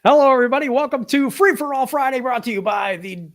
Hello, everybody. Welcome to Free for All Friday, brought to you by the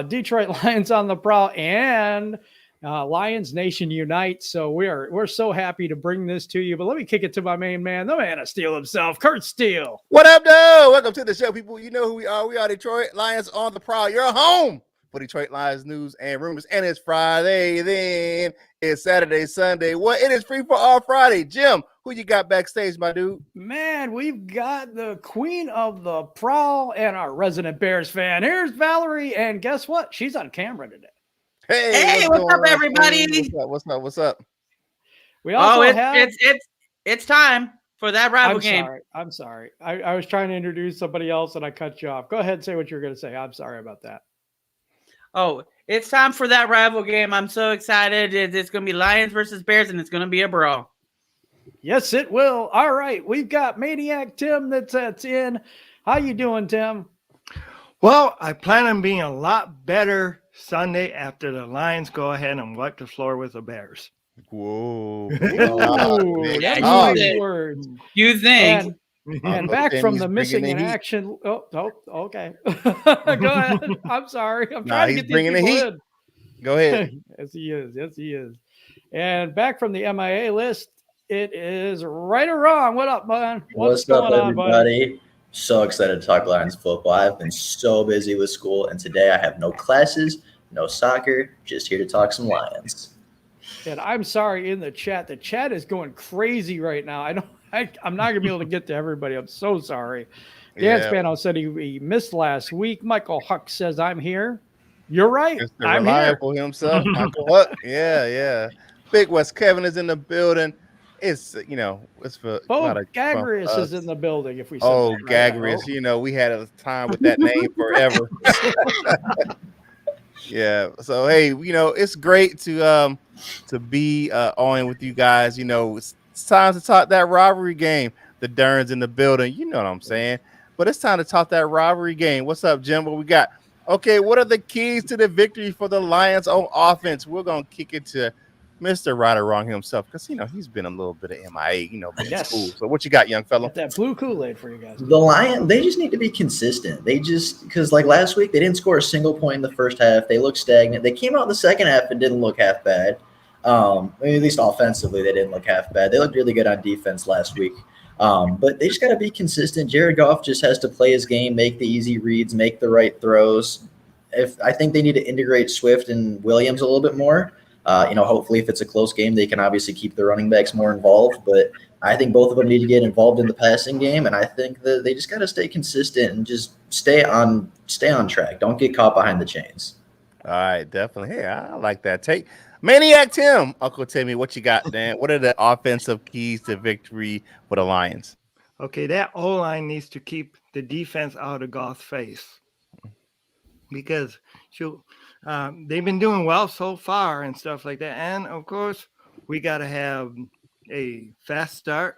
Detroit Lions on the Prowl and Lions Nation Unite. So we're so happy to bring this to you. But let me kick it to my main man, the man of Steele himself, Curt Steele. What up, though? Welcome to the show, people. You know who we are. We are Detroit Lions on the Prowl. You're home for Detroit Lions news and rumors. And it's Friday, then it's Saturday, Sunday. Well, it is Free for All Friday. Jim, who you got backstage, my dude? Man, we've got the queen of the Prowl and our resident Bears fan. Here's Valerie, and guess what? She's on camera today. Hey, what's up, everybody? What's up? We also have it's time for that rival game. I'm sorry. I was trying to introduce somebody else and I cut you off. Go ahead and say what you're going to say. I'm sorry about that. Oh, it's time for that rival game. I'm so excited. It's going to be Lions versus Bears, and it's going to be a brawl. Yes, it will. All right. We've got Maniac Tim that's in. How you doing, Tim? Well, I plan on being a lot better Sunday after the Lions go ahead and wipe the floor with the Bears. Whoa. Words. You think. And back from the missing in action. Oh, okay. Go ahead. I'm sorry. I'm trying to get these people in. Go ahead. Yes, he is. And back from the MIA list, it is Right or Wrong. What up, man? What's going up, on, everybody? buddy? So excited to talk Lions football. I've been so busy with school, and today I have no classes, no soccer, just here to talk some Lions. And I'm sorry in the chat is going crazy right now. I'm not gonna be able to get to everybody. I'm so sorry. Dan Spano said he missed last week. Michael Huck says I'm here. You're right. Mr. I'm Reliable here. himself. Michael Huck. Yeah. Big West Kevin is in the building. It's it's for Gagrius is in the building. If we said Gagrius, we had a time with that name forever. Yeah. So hey, it's great to be on with you guys. It's time to talk that rivalry game. The Durns in the building. You know what I'm saying? But it's time to talk that rivalry game. What's up, Jim? What we got? Okay, what are the keys to the victory for the Lions on offense? We're gonna kick it to Mr. Right or Wrong himself, because he's been a little bit of MIA, being in school. So what you got, young fella? Got that blue Kool-Aid for you guys. The Lions, they just need to be consistent. Because like last week, they didn't score a single point in the first half. They looked stagnant. They came out in the second half and didn't look half bad. At least offensively, they didn't look half bad. They looked really good on defense last week. But they just got to be consistent. Jared Goff just has to play his game, make the easy reads, make the right throws. I think they need to integrate Swift and Williams a little bit more. Hopefully if it's a close game, they can obviously keep the running backs more involved. But I think both of them need to get involved in the passing game. And I think that they just got to stay consistent and just stay on track. Don't get caught behind the chains. All right, definitely. Hey, I like that take. Maniac Tim, Uncle Timmy, what you got, Dan? What are the offensive keys to victory for the Lions? Okay, that O-line needs to keep the defense out of Goff's face, because they've been doing well so far and stuff like that. And, of course, we got to have a fast start.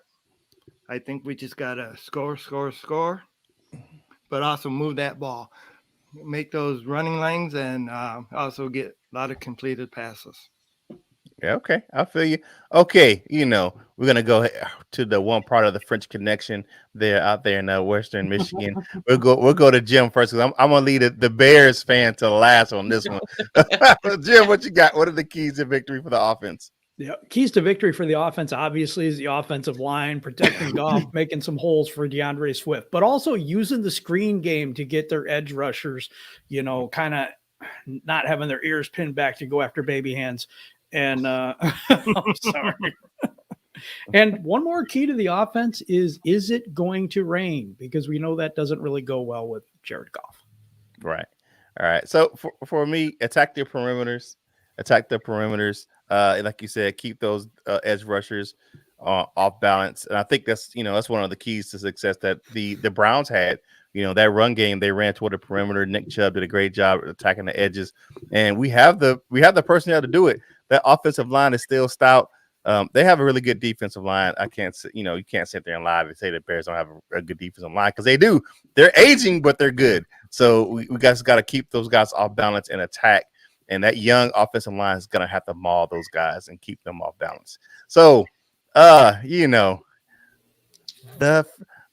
I think we just got to score, but also move that ball. Make those running lanes and also get a lot of completed passes. Yeah, okay. I feel you. Okay, we're going to go to the one part of the French Connection there out there in Western Michigan. We'll go to Jim first, because I'm going to lead the Bears fan to last on this one. Jim, what you got? What are the keys to victory for the offense? Yeah, keys to victory for the offense, obviously, is the offensive line, protecting Goff, making some holes for DeAndre Swift, but also using the screen game to get their edge rushers, kind of not having their ears pinned back to go after baby hands. And I'm sorry. And one more key to the offense is it going to rain? Because we know that doesn't really go well with Jared Goff. Right. All right. So for me, attack the perimeters. Like you said, keep those edge rushers off balance. And I think that's one of the keys to success that the Browns had. That run game, they ran toward the perimeter. Nick Chubb did a great job attacking the edges, and we have the personnel to do it. That offensive line is still stout. They have a really good defensive line. I can't, you can't sit there and lie and say that Bears don't have a good defensive line, because they do. They're aging, but they're good. So we guys got to keep those guys off balance and attack. And that young offensive line is gonna have to maul those guys and keep them off balance. So, the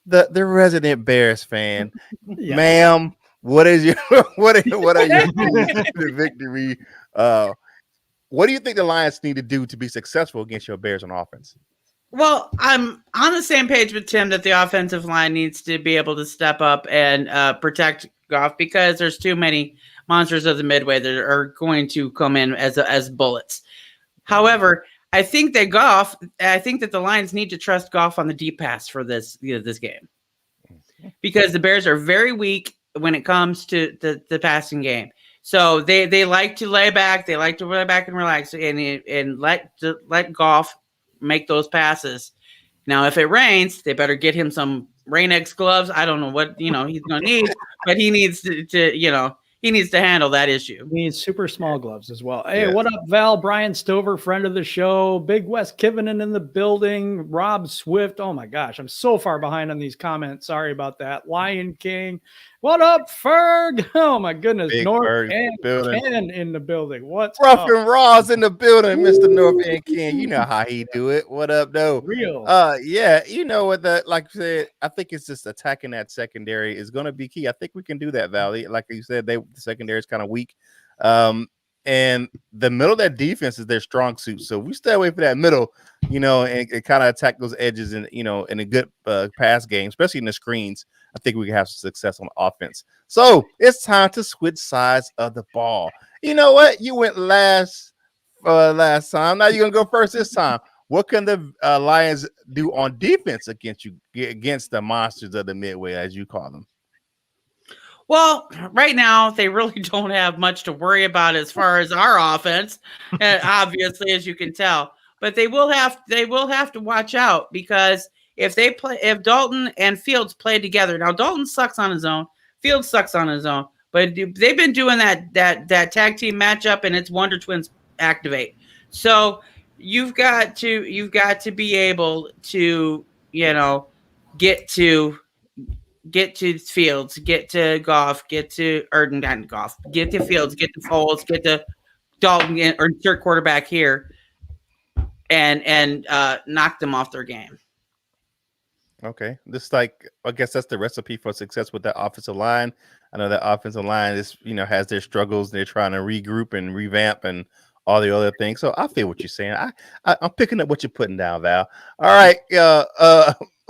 the resident Bears fan, Yeah. ma'am. What is your what are your keys to the victory? What do you think the Lions need to do to be successful against your Bears on offense? Well, I'm on the same page with Tim that the offensive line needs to be able to step up and protect Goff because there's too many monsters of the midway that are going to come in as bullets. However, I think that the Lions need to trust Goff on the deep pass for this game because the Bears are very weak when it comes to the passing game. So they like to lay back, they like to lay back and relax and let Goff make those passes. Now, if it rains, they better get him some Rain X gloves. I don't know what he's gonna need, but he needs he needs to handle that issue. He needs super small gloves as well. Hey, Yeah. what up, Val? Brian Stover, friend of the show. Big West Kivenen in the building. Rob Swift. Oh my gosh, I'm so far behind on these comments. Sorry about that. Lion King. What up, Ferg? Oh my goodness. Big North Ferg and building. Ken in the building. What's Rough up? and Raw's in the building, Mr. North End King. You know how he do it. What up, though? Real. Yeah, you know what like I said, I think it's just attacking that secondary is gonna be key. I think we can do that, Valley. Like you said, the secondary is kind of weak. And the middle of that defense is their strong suit. So we stay away from that middle, and kind of attack those edges in a good pass game, especially in the screens. I think we can have some success on offense. So it's time to switch sides of the ball. You know what? You went last time. Now you're gonna go first this time. What can the Lions do on defense against the monsters of the midway, as you call them? Well, right now they really don't have much to worry about as far as our offense, obviously, as you can tell. But they will have to watch out because if Dalton and Fields play together, now Dalton sucks on his own, Fields sucks on his own, but they've been doing that tag team matchup and it's Wonder Twins activate. So you've got to be able to get to Fields, get to Goff, get to Fields, get to Foles, get to Dalton or insert quarterback here, and knock them off their game. Okay, I guess that's the recipe for success with that offensive line. I know that offensive line is has their struggles. They're trying to regroup and revamp and all the other things. So I feel what you're saying. I'm picking up what you're putting down, Val. All right,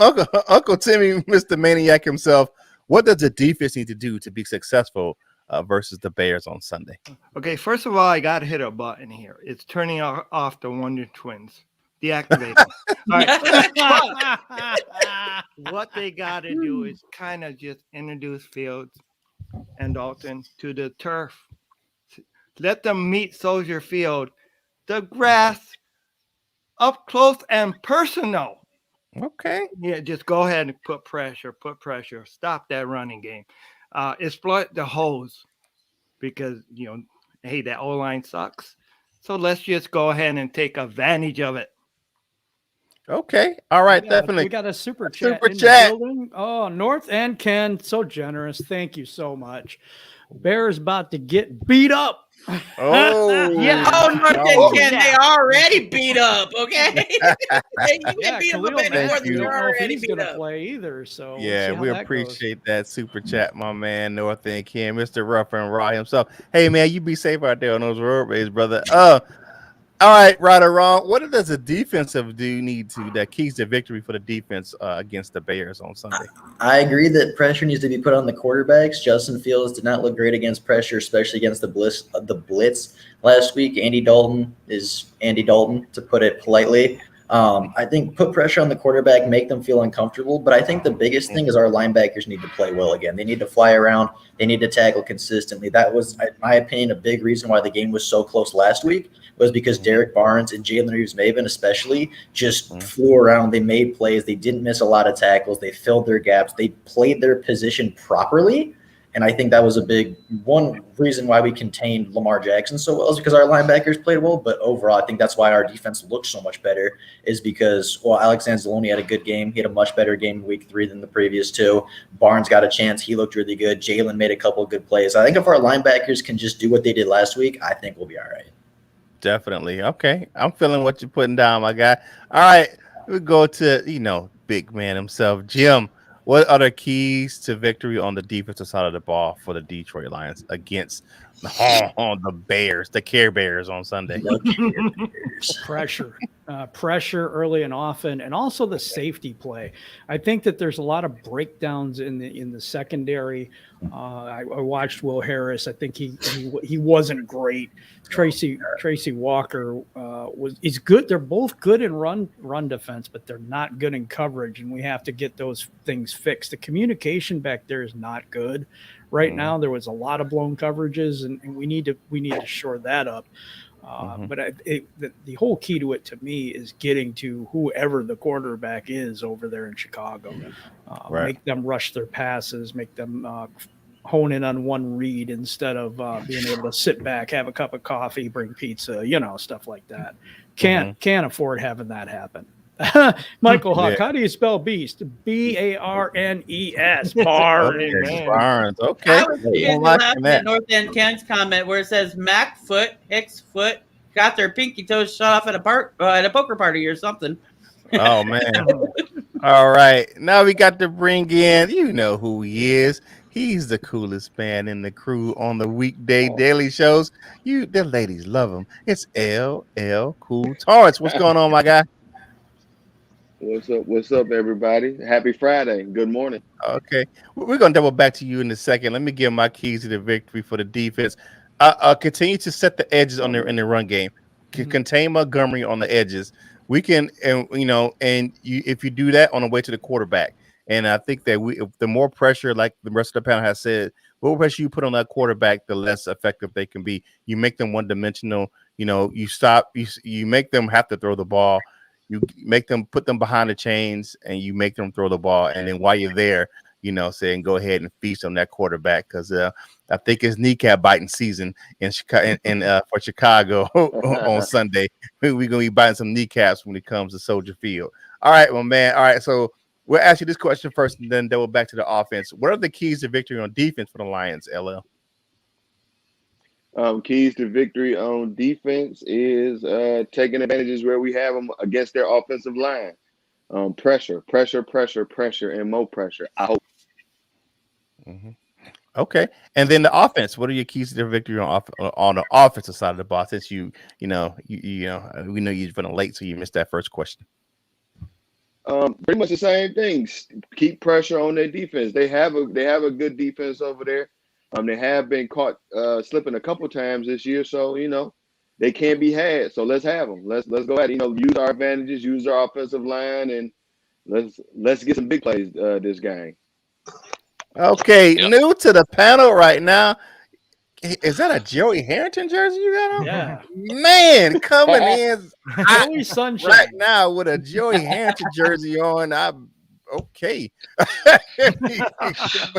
Uncle Timmy, Mr. Maniac himself. What does the defense need to do to be successful versus the Bears on Sunday? Okay, first of all, I got to hit a button here. It's turning off the Wonder Twins. Deactivate them. All right. What they got to do is kind of just introduce Fields and Dalton to the turf. Let them meet Soldier Field, the grass, up close and personal. Okay. Yeah, just go ahead and put pressure. Stop that running game. Exploit the holes because, hey, that O-line sucks. So let's just go ahead and take advantage of it. Okay. All right. Definitely. We got a super chat. Super chat. Building. Oh, North and Ken, so generous. Thank you so much. Bears about to get beat up. Oh, yeah. Oh, North and Ken, they already beat up. Okay. You can beat a little bit more than you're already beat up. Play either. So yeah, we appreciate that super chat, my man, North and Ken, Mr. Rough and Raw himself. Hey, man, you be safe out there on those roadways, brother. All right, right or wrong, what does the defensive need to that keys to victory for the defense against the Bears on Sunday? I agree that pressure needs to be put on the quarterbacks. Justin Fields did not look great against pressure, especially against the blitz last week. Andy Dalton is Andy Dalton, to put it politely. I think put pressure on the quarterback, make them feel uncomfortable. But I think the biggest thing is our linebackers need to play well again. They need to fly around. They need to tackle consistently. That was, in my opinion, a big reason why the game was so close last week. Was because Derek Barnes and Jalen Reeves-Maven especially just flew around. They made plays. They didn't miss a lot of tackles. They filled their gaps. They played their position properly. And I think that was a big one reason why we contained Lamar Jackson so well is because our linebackers played well. But overall, I think that's why our defense looked so much better is because, Alex Anzalone had a good game. He had a much better game in week 3 than the previous 2. Barnes got a chance. He looked really good. Jalen made a couple of good plays. I think if our linebackers can just do what they did last week, I think we'll be all right. Definitely. Okay. I'm feeling what you're putting down, my guy. All right. We go to, big man himself, Jim. What are the keys to victory on the defensive side of the ball for the Detroit Lions against the Bears, the Care Bears on Sunday? Pressure early and often, and also the safety play. I think that there's a lot of breakdowns in the secondary. I watched Will Harris. I think he wasn't great. Tracy Walker is good. They're both good in run defense, but they're not good in coverage, and we have to get those things fixed. The communication back there is not good right now. There was a lot of blown coverages, and we need to shore that up. But the whole key to it, to me, is getting to whoever the quarterback is over there in Chicago. Make them rush their passes, make them hone in on one read instead of being able to sit back, have a cup of coffee, bring pizza, stuff like that. Can't afford having that happen. Michael Huck, how do you spell beast? B-A-R-N-E-S. Barnes. Okay. I was laughing at North End Ken's comment where it says Mac foot, Hicks foot got their pinky toes shot off at a poker party or something. Oh man. All right. Now we got to bring in, you know who he is. He's the coolest man in the crew on the weekday daily shows. The ladies love him. It's LL Cool Torrance. What's going on, my guy? What's up, everybody? Happy Friday. Good morning. Okay. We're going to double back to you in a second. Let me give my keys to the victory for the defense. Continue to set the edges in the run game. Contain Montgomery on the edges. We can, if you do that on the way to the quarterback, and I think that the more pressure, like the rest of the panel has said, the more pressure you put on that quarterback, the less effective they can be. You make them one-dimensional. You make them have to throw the ball. You make them put them behind the chains, and you make them throw the ball. And then while you're there, saying go ahead and feast on that quarterback, because I think it's kneecap biting season in Chicago for Chicago on Sunday. We're gonna be biting some kneecaps when it comes to Soldier Field. All right, well, man. All right, so we'll ask you this question first, and then double back to the offense. What are the keys to victory on defense for the Lions, LL? Keys to victory on defense is taking advantages where we have them against their offensive line. Pressure, and more pressure. I hope. Okay, and then the offense. What are your keys to the victory on the offensive side of the ball? Since we know you've been late, so you missed that first question. Pretty much the same things. Keep pressure on their defense. They have a good defense over there. They have been caught slipping a couple times this year, so they can't be had. So let's have them. Let's go at it. Use our advantages, use our offensive line, and let's get some big plays this game. Okay, new to the panel right now. Is that a Joey Harrington jersey you got on? Yeah, man, coming in Joey Sunshine right now with a Joey Harrington jersey on. Okay.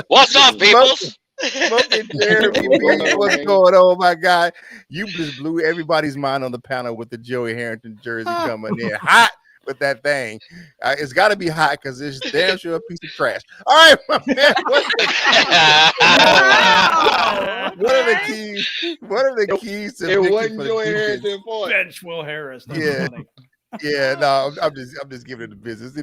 What's up, peoples? Jeremy, what's going on, my guy? You just blew everybody's mind on the panel with the Joey Harrington jersey coming in hot with that thing. It's got to be hot because it's damn sure a piece of trash. All right, my man. What are the keys? What are the keys to? It wasn't Joey Harrington for bench Will Harris. That's funny. Yeah, no, I'm just giving it the business.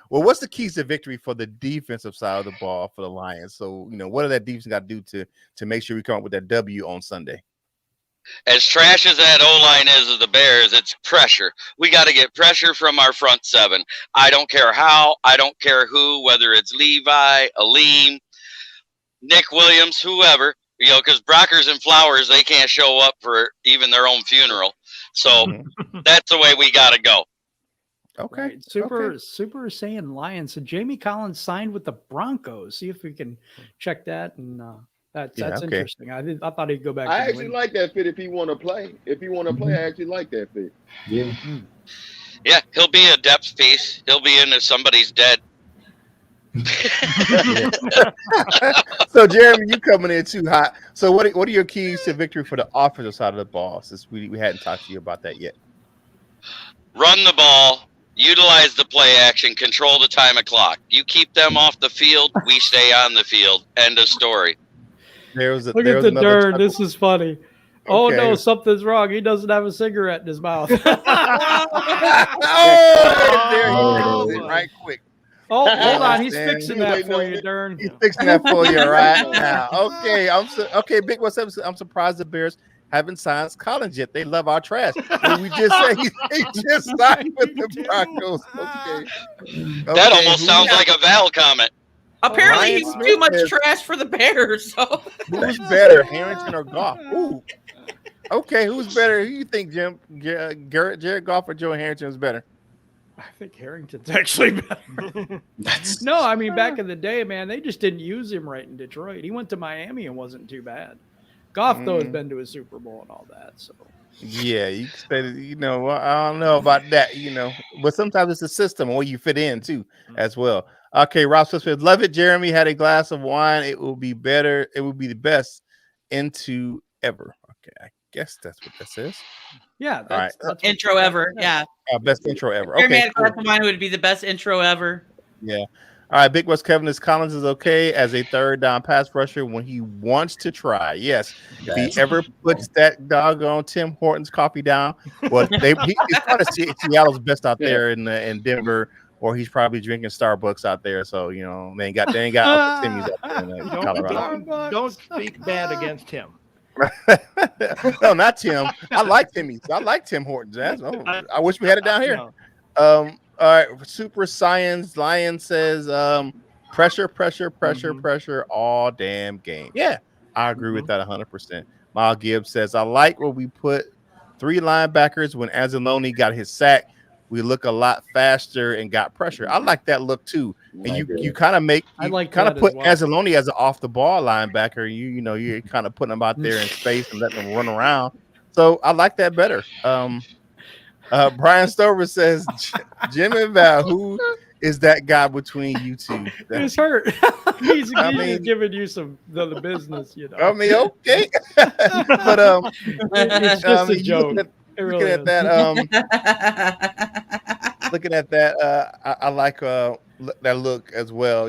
Well, what's the keys to victory for the defensive side of the ball for the Lions? So, what do that defense got to do to make sure we come up with that W on Sunday? As trash as that O-line is of the Bears, it's pressure. We got to get pressure from our front seven. I don't care how, I don't care who, whether it's Levi, Aleem, Nick Williams, whoever, because Brockers and Flowers, they can't show up for even their own funeral. So that's the way we got to go. Okay. Right. Super Saiyan Lions. So Jamie Collins signed with the Broncos. See if we can check that. And that's interesting. I thought he'd go back. I actually like that fit if he want to play. I actually like that fit. Yeah. Yeah, he'll be a depth piece. He'll be in if somebody's dead. So Jeremy, you coming in too hot. So what are your keys to victory for the offensive side of the ball? Since we hadn't talked to you about that yet. Run the ball, utilize the play action, control the time of clock. You keep them off the field, we stay on the field. End of story. Look at the dirt. This is funny. Okay. Oh no, something's wrong. He doesn't have a cigarette in his mouth. There he goes. Right quick. Oh, hold on. He's Understand. fixing You that waiting for on you, it? Dern. He's fixing that for you right now. Okay, okay. Big what's up? I'm surprised the Bears haven't signed Collins yet. They love our trash. Well, we just say he just signed with the Broncos. Okay. That Okay, almost sounds like a Val comment. Apparently, Ryan he's Smith too much says- trash for the Bears. So Who's better, Harrington or Goff? Ooh. Okay, who's better? Who you think, Jim? Jared Goff or Joe Harrington is better? I think Harrington's actually better. No, I mean, back in the day, man, they just didn't use him right in Detroit. He went to Miami and wasn't too bad. Goff, though, has been to a Super Bowl and all that. So Yeah, you can say that, I don't know about that, but sometimes it's a system where you fit in too, as well. Okay, Rob Smith, love it. Jeremy had a glass of wine. It will be better. It will be the best into ever. Okay, I guess that's what that says. yeah, All right. that's what- intro ever. Yeah. Best intro ever. Jeremy Okay, had a glass of wine would be the best intro ever. yeah. All right, Big West Kevin is Collins is okay as a third down pass rusher when he wants to try. Yes, if he ever puts that doggone Tim Hortons coffee down, well, he's probably Seattle's best out there in Denver, or he's probably drinking Starbucks out there. So they ain't got Uncle Timmy's out there in Colorado. Don't speak bad against him. No, not Tim. I like Timmy's. I like Tim Hortons. I wish we had it down here. No. All right, Super Science Lion says pressure all damn game. Yeah, I agree with that 100%. Miles Gibbs says I like where we put 3 linebackers when Anzalone got his sack. We look a lot faster and got pressure. I like that look too. And you kind of put Anzalone as an off the ball linebacker. You're kind of putting him out there in space and letting him run around. So I like that better. Brian Stover says, Jim and Val, who is that guy between you two? It's hurt. he's giving you some the business, I mean, okay. But it's just a joke. Looking at that, I like that look as well.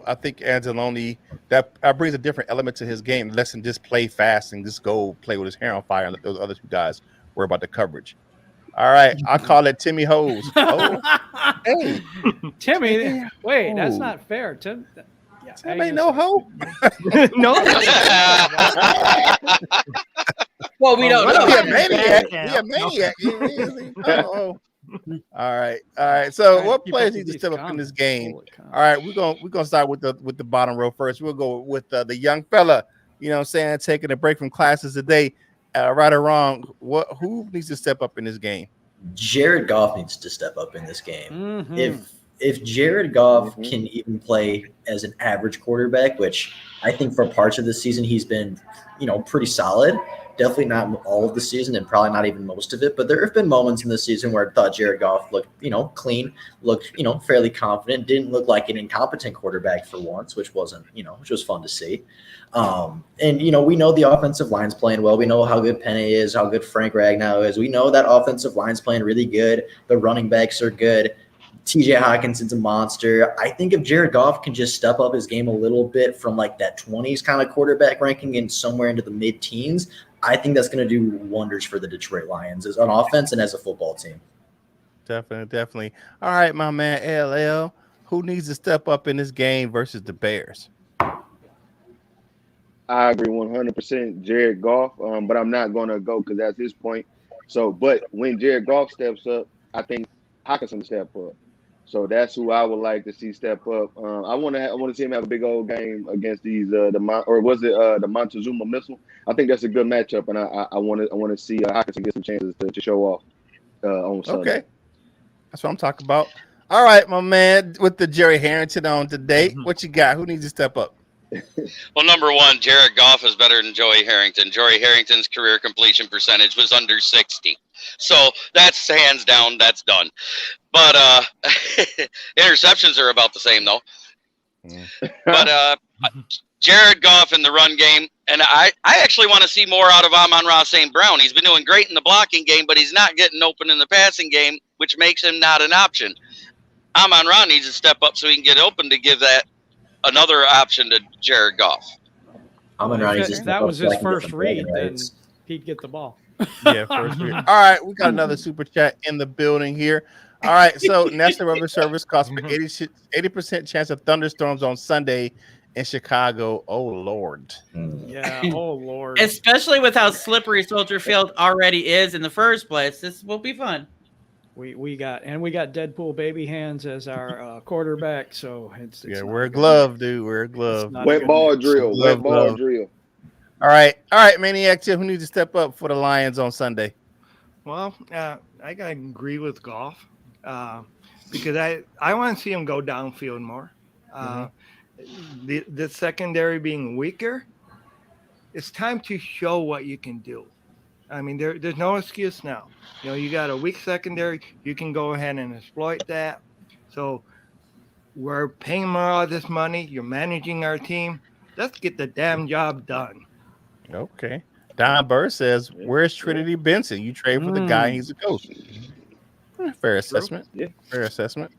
I think Anzalone that brings a different element to his game. Lets him just play fast and just go play with his hair on fire, and let those other 2 guys worry about the coverage. All right, I call it Timmy Hose. Oh, hey, Timmy. Wait, that's not fair. Tim ain't no hoe. No. Well, we don't know. He a maniac. He a maniac. All right. So, what players need to step up in this game? All right, we're gonna start with the bottom row first. We'll go with the young fella. Taking a break from classes today. Right or wrong, who needs to step up in this game? Jared Goff needs to step up in this game. Mm-hmm. If Jared Goff can even play as an average quarterback, which I think for parts of the season he's been, pretty solid. Definitely not all of the season and probably not even most of it. But there have been moments in the season where I thought Jared Goff looked, clean, looked, fairly confident, didn't look like an incompetent quarterback for once, which was fun to see. And we know the offensive line's playing well. We know how good Penny is, how good Frank Ragnow is. We know that offensive line's playing really good. The running backs are good. TJ Hawkinson's a monster. I think if Jared Goff can just step up his game a little bit from like that 20s kind of quarterback ranking and somewhere into the mid-teens, I think that's going to do wonders for the Detroit Lions as on offense and as a football team. Definitely. All right, my man LL, who needs to step up in this game versus the Bears? I agree 100%, Jared Goff, but I'm not going to go because that's his point. So, but when Jared Goff steps up, I think Hawkinson step up. So that's who I would like to see step up. I want to see him have a big old game against these the Montezuma missile. I think that's a good matchup, and I want to see Hawkinson get some chances to show off on Sunday. Okay, that's what I'm talking about. All right, my man, with the Jerry Harrington on today, what you got? Who needs to step up? Well, number one, Jared Goff is better than Joey Harrington. Joey Harrington's career completion percentage was under 60. So that's hands down, that's done. But interceptions are about the same, though. But Jared Goff in the run game, and I actually want to see more out of Amon-Ra St. Brown. He's been doing great in the blocking game, but he's not getting open in the passing game, which makes him not an option. Amon-Ra needs to step up so he can get open to give that another option to Jared Goff. If that was his first read, then he'd get the ball. Yeah, first read. All right, we got another super chat in the building here. All right, so National Weather Service calls for 80% chance of thunderstorms on Sunday in Chicago. Oh Lord. Yeah. Oh Lord. Especially with how slippery Soldier Field already is in the first place. This will be fun. We got Deadpool baby hands as our quarterback, so it's Yeah, not wear a gonna- glove, dude. Wear a glove. it's not a Wet good ball mix. drill. Glove, Wet ball glove. drill. All right, Maniac Tim, who needs to step up for the Lions on Sunday? Well, I gotta agree with Goff because I want to see him go downfield more. The secondary being weaker, it's time to show what you can do. I mean, there's no excuse now. You know, you got a weak secondary, you can go ahead and exploit that. So we're paying more of this money. You're managing our team. Let's get the damn job done. Okay. Don Burr says, "Where's Trinity Benson? You trade for the guy. He's a coach." Fair assessment. Yeah. Fair assessment.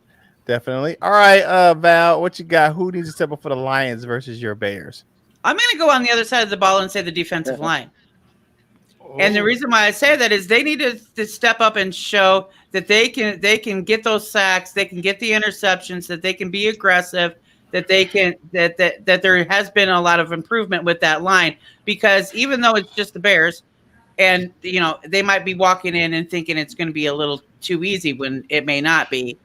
Definitely. All right, Val, what you got? Who needs to step up for the Lions versus your Bears? I'm going to go on the other side of the ball and say the defensive line. And the reason why I say that is they need to step up and show that they can get those sacks, they can get the interceptions, that they can be aggressive, that they can that there has been a lot of improvement with that line, because even though it's just the Bears, and you know they might be walking in and thinking it's going to be a little too easy when it may not be.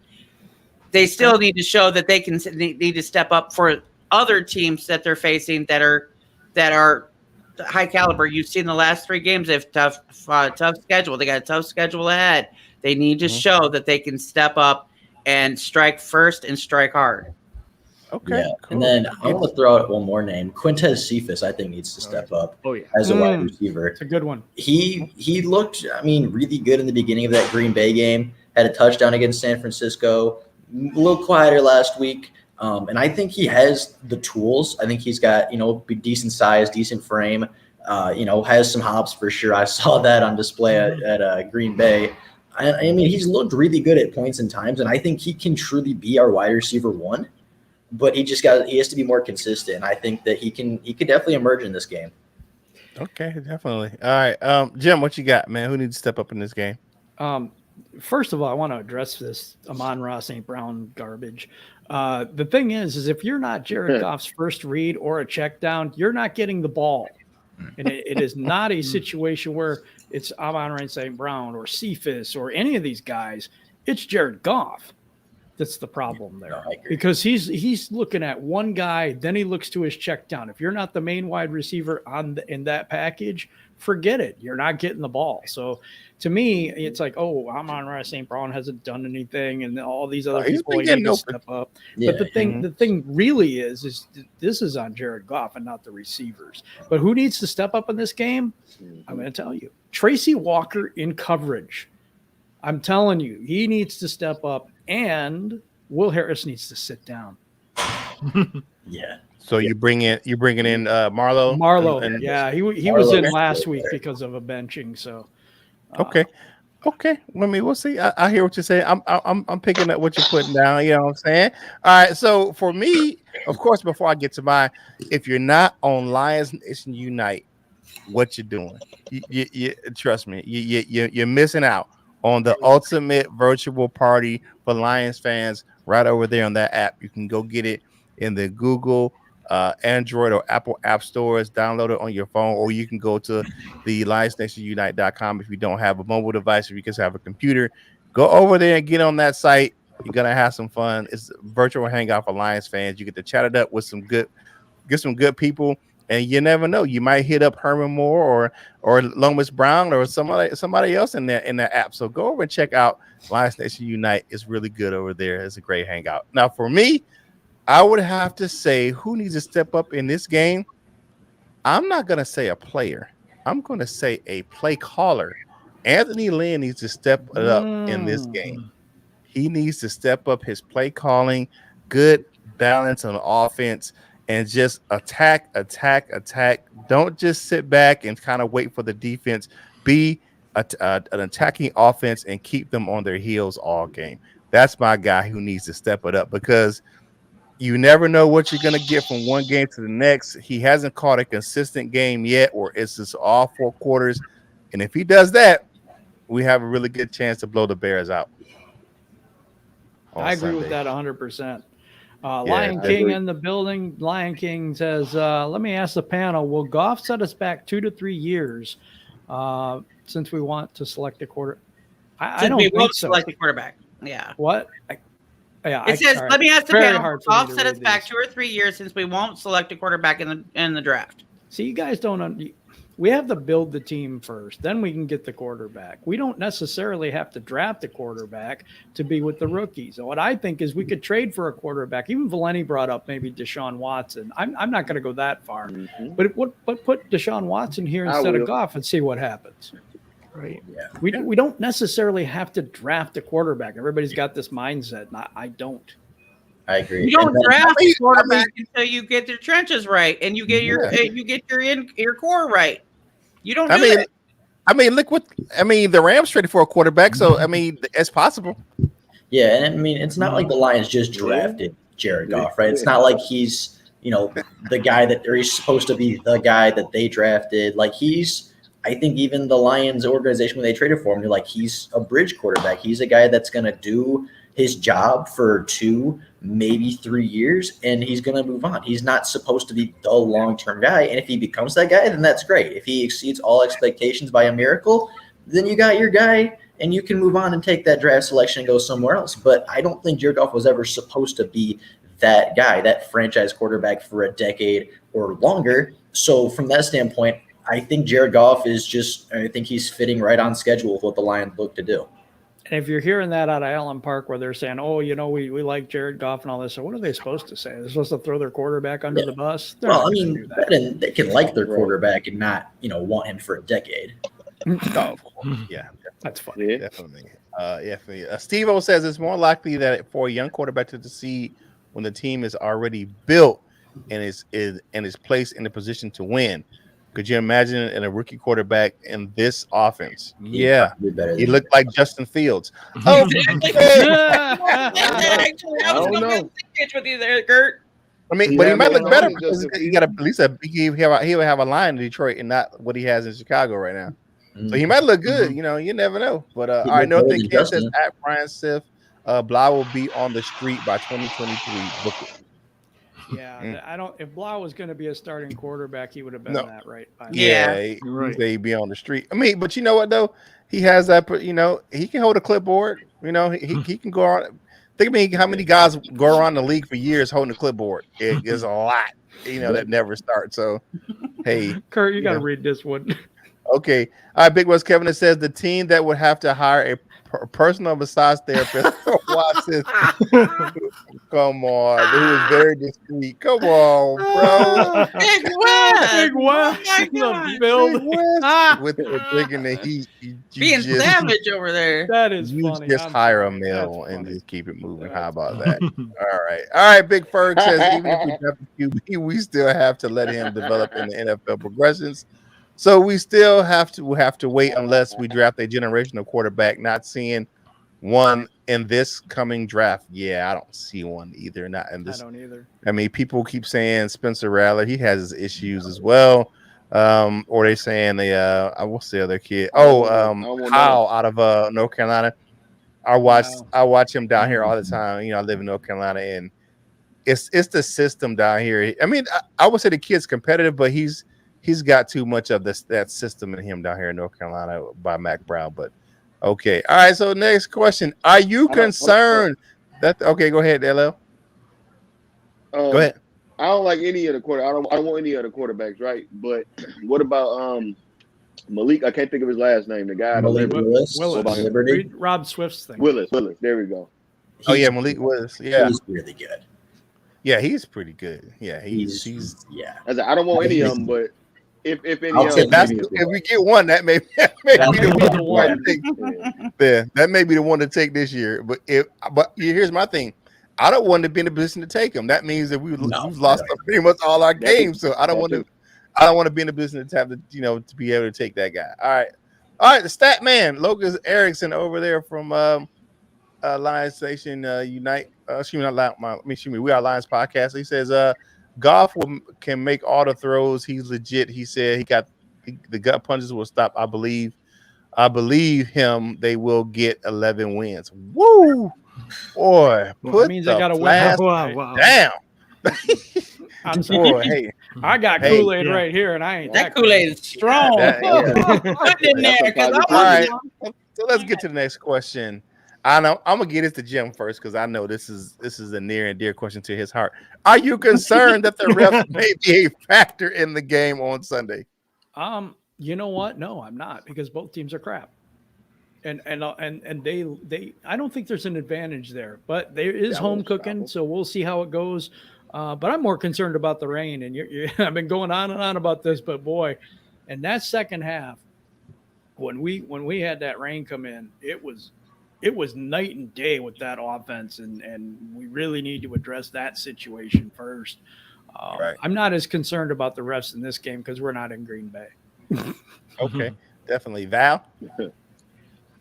They still need to show that they need to step up for other teams that they're facing that are high caliber. You've seen the last 3 games. They have tough schedule. They got a tough schedule ahead. They need to show that they can step up and strike first and strike hard. Okay. Yeah. Cool. And then I want to throw out one more name. Quintez Cephas, I think, needs to step up as a wide receiver. It's a good one. He looked, I mean, really good in the beginning of that Green Bay game. Had a touchdown against San Francisco. A little quieter last week. And I think he has the tools. I think he's got, decent size, decent frame, has some hops for sure. I saw that on display at Green Bay. I mean, he's looked really good at points and times, and I think he can truly be our wide receiver 1. But he has to be more consistent. I think that he could definitely emerge in this game. Okay, definitely. All right. Jim, what you got, man? Who needs to step up in this game? First of all, I want to address this Amon-Ra St. Brown garbage. The thing is if you're not Jared Goff's first read or a check down, you're not getting the ball. And it is not a situation where it's Amon-Ra St. Brown or Cephas or any of these guys. It's Jared Goff. That's the problem there, because he's looking at one guy, then he looks to his check down. If you're not the main wide receiver in that package, forget it. You're not getting the ball. So to me, it's like, Amon-Ra St. Brown hasn't done anything, and all these other people need to step up. Yeah. But the thing really is this is on Jared Goff and not the receivers. But who needs to step up in this game? I'm going to tell you, Tracy Walker in coverage. I'm telling you, he needs to step up, and Will Harris needs to sit down. Yeah. So you're bringing in Marlowe. He was in last week because of a benching. So okay. We'll see. I hear what you're saying. I'm picking up what you're putting down. You know what I'm saying? All right. So for me, of course, before I get to mine, if you're not on Lions Nation Unite, what you're doing? You trust me. You're missing out on the ultimate virtual party for Lions fans right over there on that app. You can go get it in the Google, Android, or Apple app stores. Download it on your phone, or you can go to the LionsNationUnite.com if you don't have a mobile device, if you just have a computer. Go over there and get on that site. You're gonna have some fun. It's a virtual hangout for Lions fans. You get to chat it up with some good people. And you never know, you might hit up Herman Moore or Lomas Brown or somebody else in that app. So go over and check out Lions Nation Unite. It's really good over there. It's a great hangout. Now for me, I would have to say who needs to step up in this game. I'm not gonna say a player. I'm gonna say a play caller. Anthony Lynn needs to step it up in this game. He needs to step up his play calling, good balance on offense. And just attack. Don't just sit back and kind of wait for the defense. Be an attacking offense and keep them on their heels all game. That's my guy who needs to step it up, because you never know what you're going to get from one game to the next. He hasn't caught a consistent game yet, or it's just all 4 quarters. And if he does that, we have a really good chance to blow the Bears out. on I agree with Sunday. that 100%. Yeah, Lion I King agree. in the building. Lion King says, let me ask the panel, will Goff set us back 2 to 3 years since we want to select a quarter? I Since don't we think won't so. select a quarterback. Yeah. What? It says, all right. let me ask the Very panel. hard for me Goff to set us read back these. 2 or 3 years since we won't select a quarterback in the draft. See, you guys don't. We have to build the team first, then we can get the quarterback. We don't necessarily have to draft a quarterback to be with the rookies. And what I think is we could trade for a quarterback. Even Valenti brought up maybe Deshaun Watson. I'm not going to go that far, Mhm. but put Deshaun Watson here I instead of will. Goff and see what happens. Right. We don't necessarily have to draft a quarterback. Everybody's got this mindset, and I don't. I agree. You don't And then- draft I mean- a quarterback until you get the trenches right and you get your Yeah. your core right. You don't I do mean, that. look what the Rams traded for a quarterback, so I mean, it's possible. Yeah, and I mean, it's not like the Lions just drafted Jared Goff, right? It's not like he's, the guy that, or he's supposed to be the guy that they drafted. Like I think even the Lions organization, when they traded for him, they're like, he's a bridge quarterback. He's a guy that's going to do his job for 2, maybe 3 years, and he's going to move on. He's not supposed to be the long-term guy. And if he becomes that guy, then that's great. If he exceeds all expectations by a miracle, then you got your guy, and you can move on and take that draft selection and go somewhere else. But I don't think Jared Goff was ever supposed to be that guy, that franchise quarterback for a decade or longer. So from that standpoint, I think Jared Goff I think he's fitting right on schedule with what the Lions look to do. And if you're hearing that out of Allen Park where they're saying, oh, we like Jared Goff and all this, so what are they supposed to say? They're supposed to throw their quarterback under the bus? They're Well, not I gonna mean, do that. then they can like their quarterback and not, want him for a decade. Oh, of course. Yeah, That's funny. Yeah. definitely. Steve O says it's more likely that for a young quarterback to succeed when the team is already built and is placed in a position to win. Could you imagine in a rookie quarterback in this offense? Yeah, He'd be better he than looked like Justin Fields. Oh, Exactly. hey. Actually, I was don't going know. to pitch with you there, Curt. I mean, He but he had might more look better lines because Justin he got at least he would have a line in Detroit and not what he has in Chicago right now. So he might look good. You never know. But all right, no thing. Ken says at Brian Sif, Blah will be on the street by 2023. Book it. Yeah, I don't. If Blau was going to be a starting quarterback, he would have been No. that right. By now. Yeah. He say he'd be on the street. I mean, but you know what though? He has that. He can hold a clipboard. He can go on. Think of me how many guys go around the league for years holding a clipboard. It is a lot. That never starts. So, hey, Curt, you got to read this one. Okay. All right, Big West Kevin. It says the team that would have to hire a personal massage therapist for Watson. Come on. Who is very discreet. Come on, bro. Big West. Big West Oh my in the God. building. With the digging the heat. Being savage over there. That is You funny. just I'm hire a sorry. male That's and funny. just keep it moving. How about that? All right. Big Ferg says even if we draft a QB, we still have to let him develop in the NFL progressions. So we still have to wait unless we draft a generational quarterback. Not seeing one in this coming draft. Yeah, I don't see one either. Not in this. I don't either. I mean, people keep saying Spencer Rattler. He has his issues as well. Or they saying what's the other kid? Howell out of North Carolina. I watch him down here all the time. I live in North Carolina, and it's the system down here. I mean, I would say the kid's competitive, but he's got too much of that system in him down here in North Carolina by Mac Brown. But okay, all right. So next question: are you concerned that? Okay, go ahead, LL. Go ahead. I don't like any of the I don't want any other quarterbacks, right? But what about Malik? I can't think of his last name. The guy. Malik Willis. Willis. about him? Liberty. Read Rob Swift's thing. Willis. There we go. Malik Willis. Yeah, He's really good. Yeah, he's pretty good. Yeah, he's yeah. I don't want any of them, but if any I'll of take them, if we get one, that may be the one to take. Yeah, that may be the one to take this year. But here's my thing. I don't want to be in a position to take him. That means that we've lost pretty much all our games. So I don't want to be in a position to have to be able to take that guy. All right. The stat man, Logan Erickson over there from Lions Station Unite. We are Lions podcast. He says Goff can make all the throws. He's legit. He said he got the gut punches will stop. I believe him. They will get 11 wins. Woo! Boy, Well, put means I the gotta win. flash Wow. down. I'm Boy, hey, I got Hey, Kool-Aid yeah. right here, and I ain't That Kool-Aid is strong. That- Put it in That's there a because I positive. All want right. some. So let's get to the next question. I know I'm gonna get this to Jim first because I know this is a near and dear question to his heart. Are you concerned that the refs may be a factor in the game on Sunday? You know what? No, I'm not, because both teams are crap. And they I don't think there's an advantage there, but there is That home was cooking, trouble. so we'll see how it goes. But I'm more concerned about the rain, and I've been going on and on about this, but boy, and that second half, when we had that rain come in, it was night and day with that offense, and we really need to address that situation first. Right. I'm not as concerned about the refs in this game because we're not in Green Bay. Okay, definitely. Val?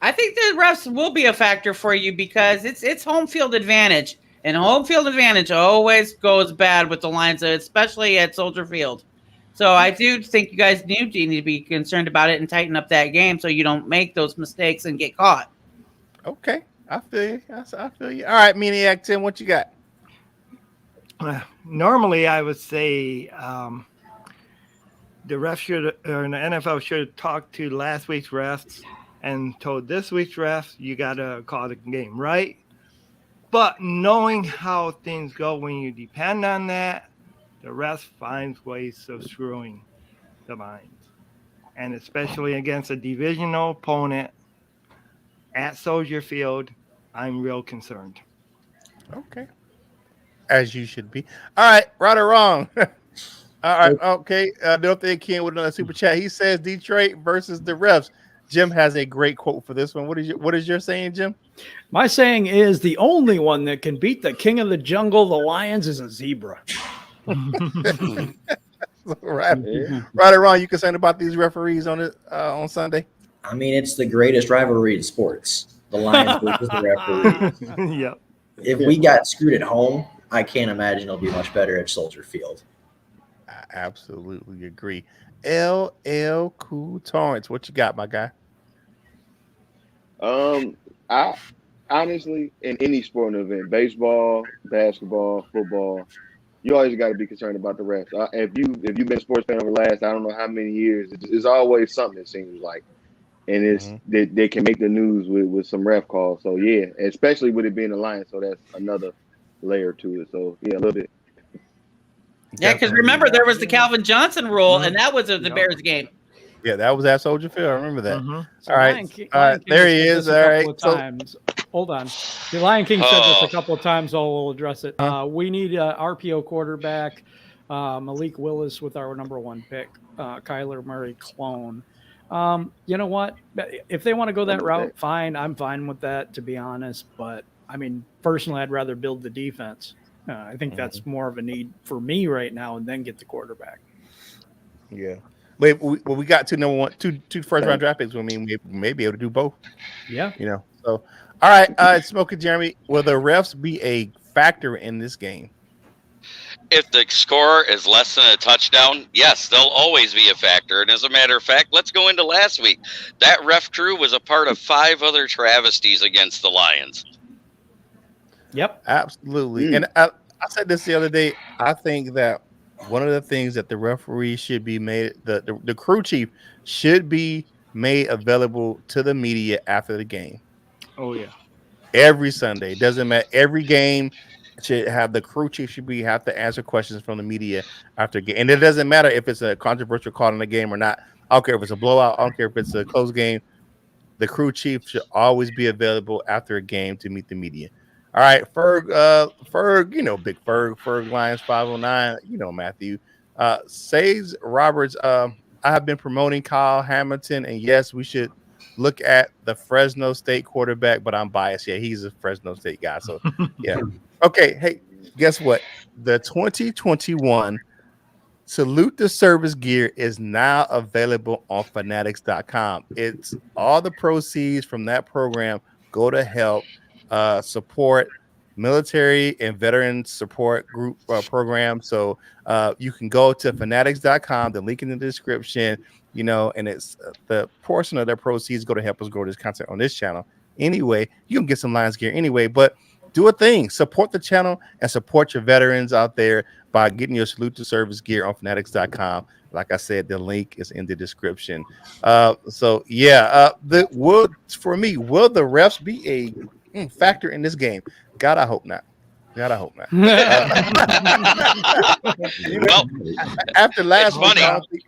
I think the refs will be a factor for you because it's home field advantage, and home field advantage always goes bad with the Lions, especially at Soldier Field. So I do think you guys need to be concerned about it and tighten up that game so you don't make those mistakes and get caught. Okay, I feel you. I feel you. All right, Maniac Tim, what you got? Normally, I would say the ref should, or the NFL should talk to last week's refs and told this week's refs, you got to call the game, right? But knowing how things go when you depend on that, the refs finds ways of screwing the Lions. And especially against a divisional opponent at Soldier Field, I'm real concerned. Okay. As you should be. All right, right or wrong. All right, okay. Dorothy King with another super chat. He says Detroit versus the refs. Jim has a great quote for this one. What is your saying, Jim? My saying is the only one that can beat the king of the jungle, the Lions, is a zebra. Right. Yeah. Right or wrong, you concerned about these referees on Sunday? I mean, it's the greatest rivalry in sports. The Lions versus the referees. Yep. If we got screwed at home, I can't imagine it'll be much better at Soldier Field. I absolutely agree. LL Cool Torrance, what you got, my guy? I honestly, in any sporting event, baseball, basketball, football, you always got to be concerned about the refs. If you've been a sports fan over the last, I don't know how many years, it's always something, it seems like, and it's they can make the news with some ref calls. So yeah, especially with it being a Lions, so that's another layer to it. So yeah, a little bit. Yeah, because remember there was the Calvin Johnson rule, and that was at the Yep. Bears game. Yeah, that was at Soldier Field. I remember that. So All right. Lion King There he said is. this a All couple right. of So times. Hold on. The Lion King said this Oh. a couple of times, so we'll address it. We need a RPO quarterback, Malik Willis with our number one pick, Kyler Murray clone. You know what? If they want to go that route, fine. I'm fine with that, to be honest. But, I mean, personally, I'd rather build the defense. I think that's more of a need for me right now, and then get the quarterback. yeah. Wait, we got two first round draft picks. I mean, we may be able to do both. Yeah. You know. So, all right, Smoky Jeremy, will the refs be a factor in this game? If the score is less than a touchdown, yes, they'll always be a factor. And as a matter of fact, let's go into last week. That ref crew was a part of 5 other travesties against the Lions. Yep. Absolutely. And I said this the other day. I think that one of the things that the referee should be made, the crew chief should be made available to the media after the game. Oh, yeah. Every Sunday. It doesn't matter. Every game should have the crew chief have to answer questions from the media after a game. And it doesn't matter if it's a controversial call in the game or not. I don't care if it's a blowout. I don't care if it's a close game. The crew chief should always be available after a game to meet the media. All right, Ferg, you know, big Ferg Lions 509, you know, Matthew. Says Roberts, I have been promoting Kyle Hamilton, and yes, we should look at the Fresno State quarterback, but I'm biased. Yeah, he's a Fresno State guy. So, yeah. Okay, hey, guess what? The 2021 Salute the Service gear is now available on Fanatics.com. It's all the proceeds from that program go to help support military and veteran support group program. So you can go to Fanatics.com, the link in the description, you know, and it's the portion of their proceeds go to help us grow this content on this channel. Anyway, you can get some Lions gear anyway, but do a thing. Support the channel and support your veterans out there by getting your salute to service gear on fanatics.com. Like I said, the link is in the description. So yeah, will the refs be a factor in this game? God, I hope not. God, I hope not. Well, After last it's funny. week, I don't think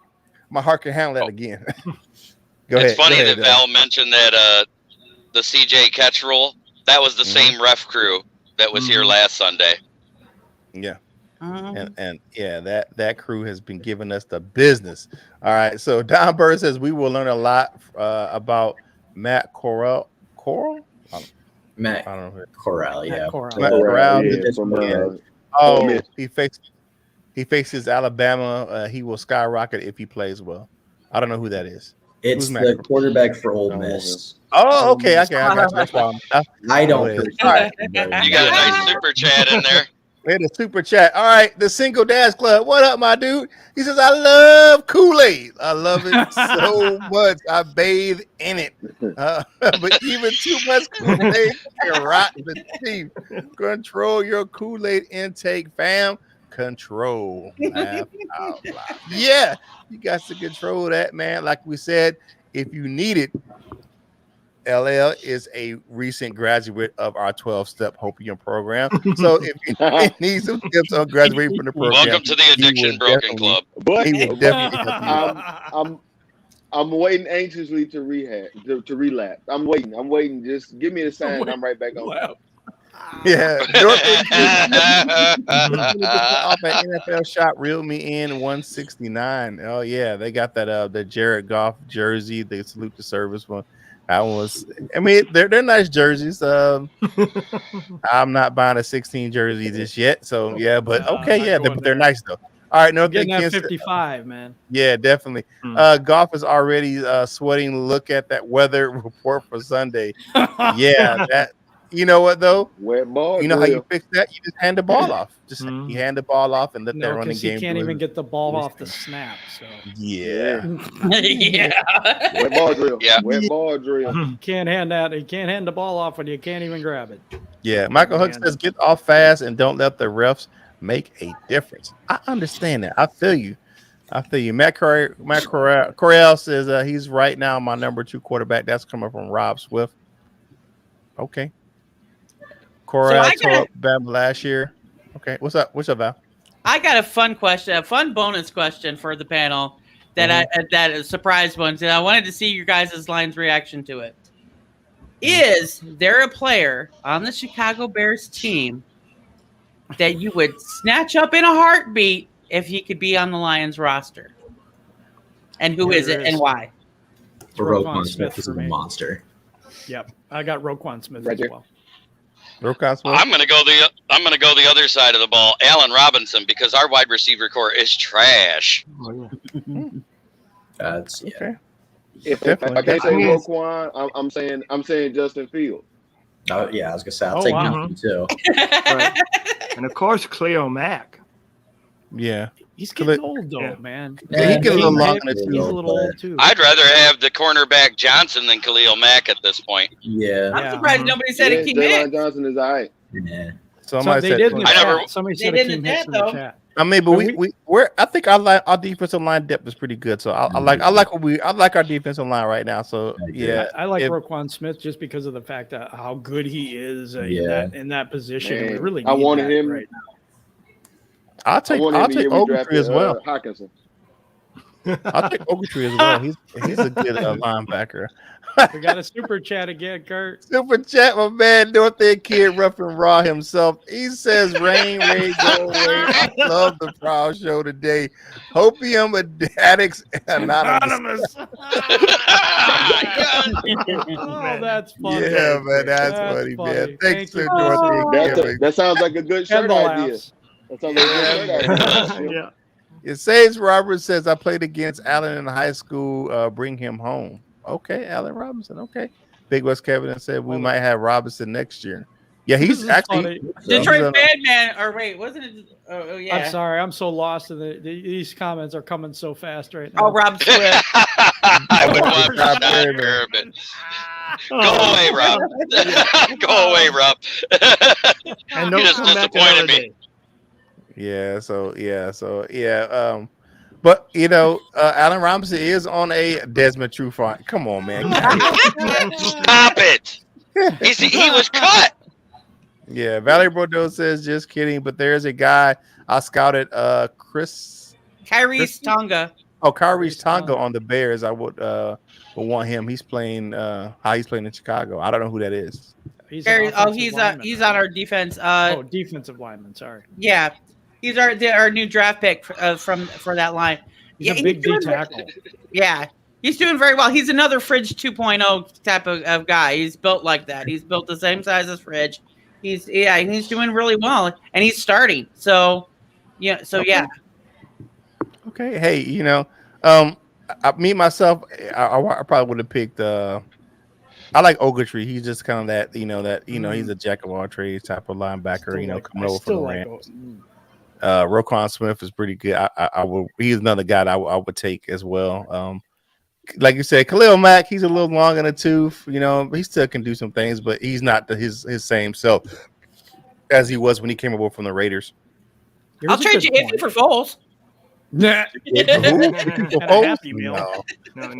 my heart can handle that again. Go It's ahead. funny Go ahead, that Val mentioned that the CJ catch rule. That was the same ref crew that was here last Sunday. Yeah. And yeah, that crew has been giving us the business. All right. So Don Bird says we will learn a lot about Matt Corral. Matt I don't know. Corral, yeah. Matt Corral. Yeah, He faces Alabama. He will skyrocket if he plays well. I don't know who that is. It's Who's Matt the Corral? quarterback for Ole Miss. Oh, okay. I got you. That's why I don't. All right. You got a nice super chat in there. We had a super chat. All right, the Single Dash Club. What up, my dude? He says, I love Kool-Aid. I love it so much. I bathe in it. But even too much Kool-Aid can rot the teeth. Control your Kool-Aid intake, fam. Control. Laugh out loud. Yeah, you got to control that, man. Like we said, if you need it, LL is a recent graduate of our 12-step Hopium program. So if you need some tips on graduating from the program, Welcome to the Addiction Broken Club. But he will definitely help you. I'm waiting anxiously to relapse. I'm waiting. Just give me the sign. I'm right back on. Yeah. Off an NFL shot, reel me in 169. Oh yeah, they got that the Jared Goff jersey. They salute the service one. That was, I mean, they're nice jerseys. I'm not buying a 16 jersey just yet. So yeah, but okay, yeah, but they're nice though. All right, no, getting that 55, man. Yeah, definitely. Goff is already sweating. Look at that weather report for Sunday. Yeah, that. You know what though? Wet ball. You know how you fix that? You just hand the ball off. Just you hand the ball off and let that running game. You can't even get the ball off the snap. So yeah. Wet ball drill. Yeah. Wet ball drill. You can't hand that. You can't hand the ball off when you can't even grab it. Yeah. Michael Hook says, "Get off fast and don't let the refs make a difference." I understand that. I feel you. Matt Corral says he's right now my number 2 quarterback. That's coming from Rob Swift. Okay. Corral tore up Bama last year. Okay, what's up? What's up, Val? I got a fun question, a fun bonus question for the panel that that is surprise ones, and I wanted to see your guys' line's reaction to it. Is there a player on the Chicago Bears team that you would snatch up in a heartbeat if he could be on the Lions roster? And who is it and why? Roquan Smith is a monster. Yep, I got Roquan Smith Right as well. I'm gonna go the other side of the ball, Allen Robinson, because our wide receiver core is trash. That's okay. If I can't say Roquan, I'm saying Justin Fields. Oh yeah, I was gonna say I'll take Justin too. Right. And of course, Cleo Mack. Yeah. He's getting old though, man. Yeah, he gets a little long. He's a little old too. I'd rather have the cornerback Johnson than Khalil Mack at this point. Yeah. I'm surprised nobody said Akeem Hicks. Johnson is all right. Yeah. Somebody they did in the I never- chat. Somebody They said did in Akeem the Hicks chat, in the though. chat. I mean, but we're I think our defensive line depth is pretty good. So I like our defensive line right now. So yeah, I like Roquan Smith just because of the fact that how good he is in that position. Man, We really I need wanted that him right now. I'll take Ogletree as well. Hawkinson. I'll take Ogletree as well. He's a good linebacker. We got a super chat again, Curt. Super chat, my man, North End Kid, Rough and Raw himself. He says, "Rain, rain, go away." I love the Proud Show today. Hopium Addicts Anonymous. Oh, that's funny. Yeah, man, that's funny, man. Thanks to North End Kid. That sounds like a good shirt idea. That sounds like a good shirt idea. Yeah. It says Robert says, "I played against Allen in high school. Bring him home." Okay, Allen Robinson. Okay. Big West Kevin said we might have Robinson next year. Yeah, he's actually Detroit Badman. Or wait, wasn't it? Oh yeah. I'm sorry, I'm so lost in these comments are coming so fast right now. Oh, Rob Swift. I would want that, but Go away, Rob. Go away, Rob. And You don't just come back disappointed another me. day. Yeah. But Allen Robinson is on a Desmond True front. Come on, man. Stop it. He was cut. Yeah, Valerie Bordeaux says just kidding, but there's a guy I scouted, Chris. Kyrie's Tonga. Oh, Kyrie's Tonga on the Bears. I would want him. He's playing how he's playing in Chicago. I don't know who that is. He's He's on our defense. Defensive lineman. Sorry. Yeah, he's our new draft pick for that line. He's a big D tackle. Yeah, he's doing very well. He's another Fridge 2.0 type of guy. He's built like that. He's built the same size as Fridge. He's doing really well, and he's starting. So yeah. Okay. Hey, me myself, I probably would have picked. I like Ogletree. He's just kind of that. He's a jack of all trades type of linebacker. Coming over from the Rams. Roquan Smith is pretty good. He's another guy that I would take as well. Like you said, Khalil Mack, he's a little long in the tooth. He still can do some things, but he's not his same self as he was when he came over from the Raiders. I'll trade you Iffy for Foles. Nah. No.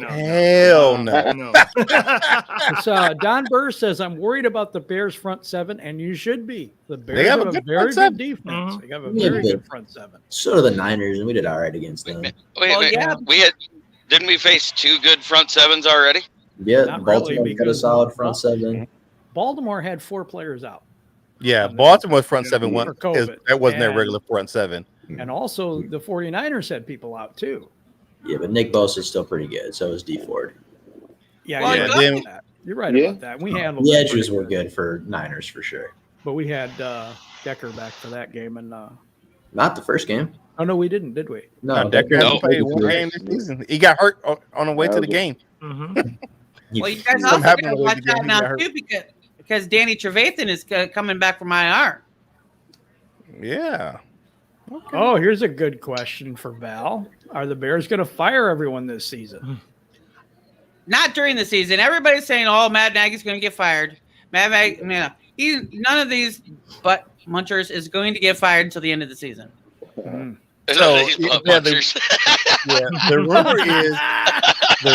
Hell no. Don Burr says, I'm worried about the Bears front seven, and you should be. The Bears have have a a good very front good seven. defense. They have a Yeah, very but- good front seven. So do the Niners, and we did all right against them. Wait. Yeah. Didn't we face two good front sevens already? Yeah, Not really, Baltimore got a because- solid front seven. Baltimore had 4 players out. Yeah, Baltimore's front seven For COVID. that wasn't their And- regular front seven. And also the 49ers had people out too. Yeah, but Nick Bosa's still pretty good. So is D Ford. Yeah, Well, you're yeah, right then- about that. You're right Yeah. about that. We handled The it edges pretty were good. good for Niners for sure. But we had Decker back for that game. And Not the first game. oh, no, we didn't, did we? No, Decker No. hasn't played one game this season. He got hurt on the way to the game. Mhm. Well, you guys Something also happened got to with watch the game. out He now got hurt. too, because Danny Trevathan is coming back from IR. Yeah. Oh, here's a good question for Val. Are the Bears going to fire everyone this season? Not during the season. Everybody's saying, "Oh, Matt Nagy's going to get fired." None of these but munchers is going to get fired until the end of the season. Mm. So, These yeah, punchers. Yeah. The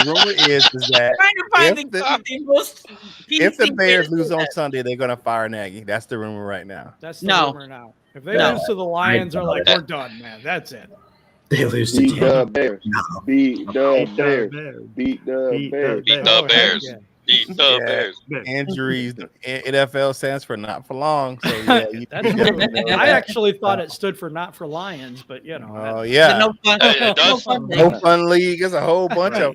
rumor is that Trying to find If the most if the PC Bears way to lose do on that. Sunday, they're gonna fire Nagy. That's the rumor right now. That's the No. rumor now. If they No. lose to the Lions, they're like, we're done, man. That's it. They lose to Beat the Tampa. Bears. No. Beat the Beat the Bears. Bears. Beat the Beat the Bears. Beat Oh, the heck Bears. yeah. Beat the Bears. Injuries. NFL stands for not for long. So yeah, That's true. I actually thought it stood for not for Lions, but Oh The yeah. no fun, It does. no fun No thing. fun league. It's a whole bunch of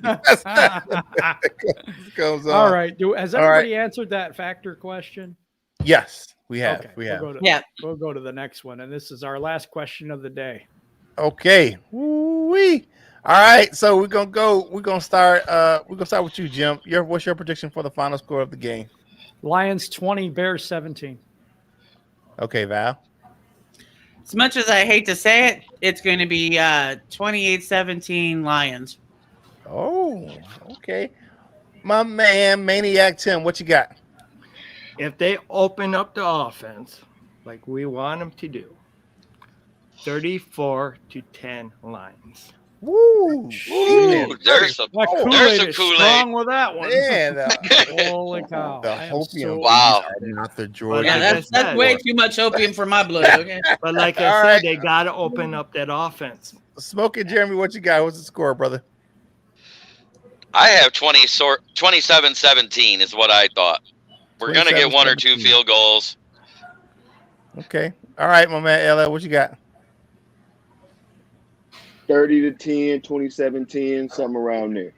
goes on. All right. Has All right. everybody answered that factor question? Yes, we have. Okay, We have. We'll go to the next one, and this is our last question of the day. Okay. Woo-wee. All right. So we're gonna start. We're gonna start with you, Jim. What's your prediction for the final score of the game? Lions 20, Bears 17. Okay, Val. As much as I hate to say it, it's going to be 28-17 Lions. Oh, okay. My man, Maniac Tim, what you got? If they open up the offense like we want them to do, 34-10 Lions. Woo! Ooh, there's some. That there's Kool-Aid some is Kool-Aid. strong with that one. Man, Holy cow. the I am hopium. so- Wow. Not the Georgia. Yeah, Like I that's said. way too much opium for my blood. Okay. But like I All said, right. they got to open up that offense. Smoking Jeremy, what you got? What's the score, brother? I have 27-17 is what I thought. We're going to get one or two 27-17. field goals. Okay. All right, my man, LL, what you got? 30-10, 27-10, something around there.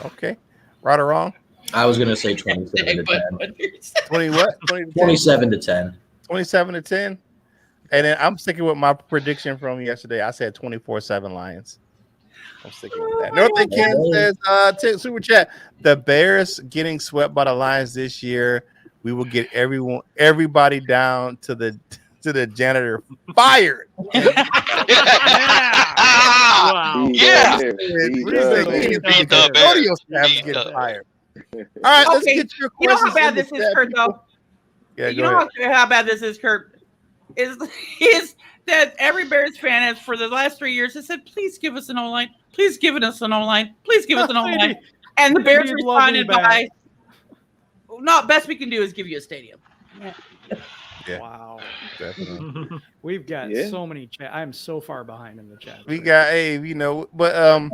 Okay. Right or wrong? I was gonna say 27 to 10. 20 what? 20 to 10? 27 to 10. 27 to 10. And then I'm sticking with my prediction from yesterday. I said 24-7 Lions. I'm sticking with that. North End Ken says, super chat. The Bears getting swept by the Lions this year. We will get everybody down to the janitor fired. Wow. Beat Yeah. the Bears. Beat What do you the think? Bears. Beat the Rodeo Bears. staff is Beat getting the- fired. right, let's Okay, get your you know questions. how bad in the this is, chat, Curt, people. though? Yeah, You go know ahead. how bad this is, Curt? Is that every Bears fan has, for the last 3 years, has said, please give us an O-line. Please give us an O-line. Please give us an O-line. And the Bears We'd love you responded back. by, no, best we can do is give you a stadium. Yeah. Wow. Definitely. We've got Yeah. so many chat. I'm so far behind in the chat. We got but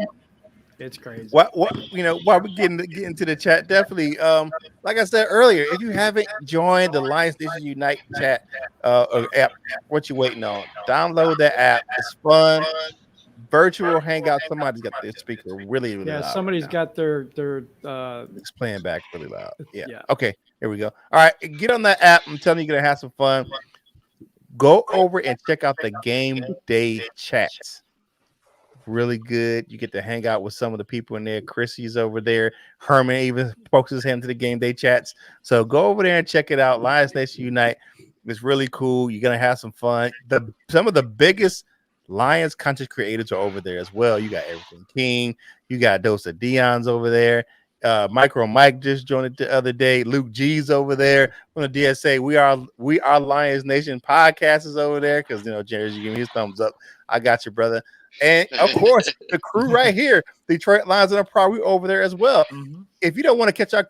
It's crazy. what while we get into the chat, definitely like I said earlier, if you haven't joined the Lions Nation Unite chat app, what you waiting on? Download that app. It's fun. Virtual hangout. Somebody's got their speaker really Yeah, loud. somebody's right got their now. It's playing back really loud. Yeah. Yeah. Okay, here we go. All right, get on that app. I'm telling you, you're gonna have some fun. Go over and check out the Game Day chats. Really good. You get to hang out with some of the people in there. Chrissy's over there. Herman even focuses him to the Game Day chats. So go over there and check it out. Lions Nation Unite. It's really cool. You're gonna have some fun. Some of the biggest Lions content creators are over there as well. You got Everything King. You got Dose of Dion's over there. Micro Mike just joined it the other day. Luke G's over there from the DSA. We are Lions Nation podcast is over there because Jerry, you give me his thumbs up. I got you, brother. And of course, the crew right here, Detroit Lions and Pro, we over there as well. Mm-hmm. If you don't want to catch our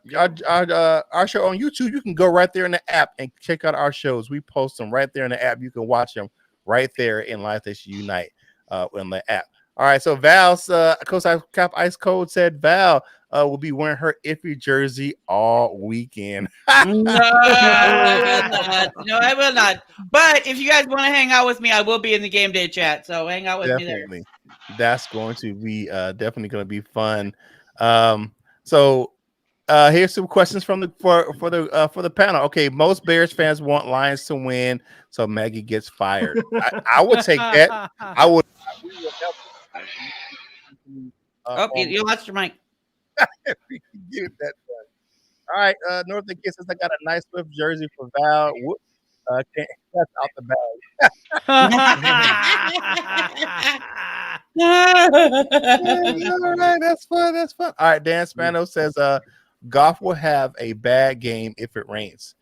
show on YouTube, you can go right there in the app and check out our shows. We post them right there in the app. You can watch them right there in Lions Nation Unite in the app. All right, so Val's Coach Cap Ice Cold said Val will be wearing her iffy jersey all weekend. No, I will not. But if you guys want to hang out with me, I will be in the Game Day chat. So hang out with me there. Definitely. That's going to be definitely going to be fun. So here's some questions from for the panel. Okay, most Bears fans want Lions to win, so Maggie gets fired. I would take that. I would. You lost your mic. We can get that done. All right, Northern Kiss says I got a nice Swift jersey for Val. Whoop. That's out the bag. All right, that's fun. That's fun. All right, Dan Spano says Goff will have a bad game if it rains.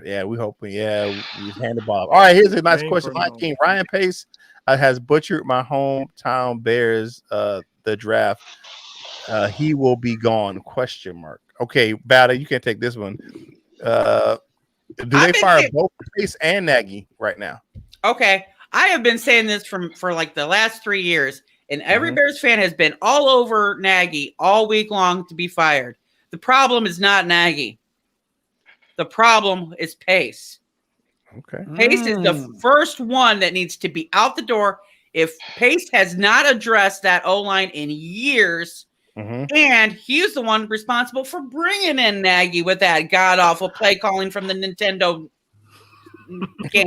Yeah, we hoping. Yeah, we hand the ball. All right, here's a nice question. King Ryan Pace has butchered my hometown Bears the draft. He will be gone? ? Okay, Batter, you can take this one. Do they fire both Pace and Nagy right now? Okay, I have been saying this for like the last 3 years, and every Bears fan has been all over Nagy all week long to be fired. The problem is not Nagy. The problem is Pace. Okay. Pace is the first one that needs to be out the door. If Pace has not addressed that O-line in years, and he's the one responsible for bringing in Nagy with that god-awful play calling from the Nintendo game.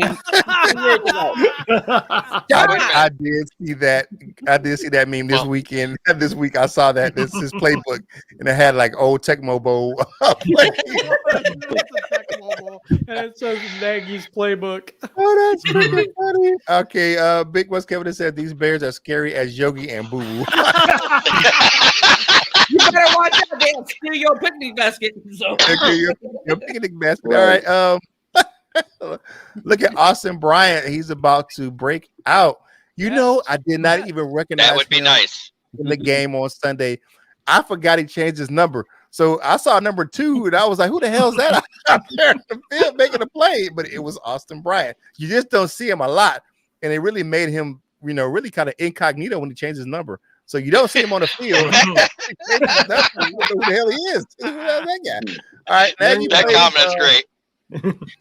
I did see that. I did see that meme this weekend. This week I saw that. This is his playbook, and it had like old Tecmo Bowl. And it says Nagy's playbook. Oh, that's freaking funny. Okay, Big West Kevin said these Bears are scary as Yogi and Boo Boo. You better watch out, they'll steal your picnic basket. So. Okay, your picnic basket. All right. Look at Austin Bryant. He's about to break out. I did not even recognize That would be him nice. in the game on Sunday. I forgot he changed his number. So I saw number 2, and I was like, who the hell is that out there in the field making a play? But it was Austin Bryant. You just don't see him a lot. And it really made him, really kind of incognito when he changed his number. So you don't see him on the field. You don't know who the hell he is. That guy. All right. That comment is great.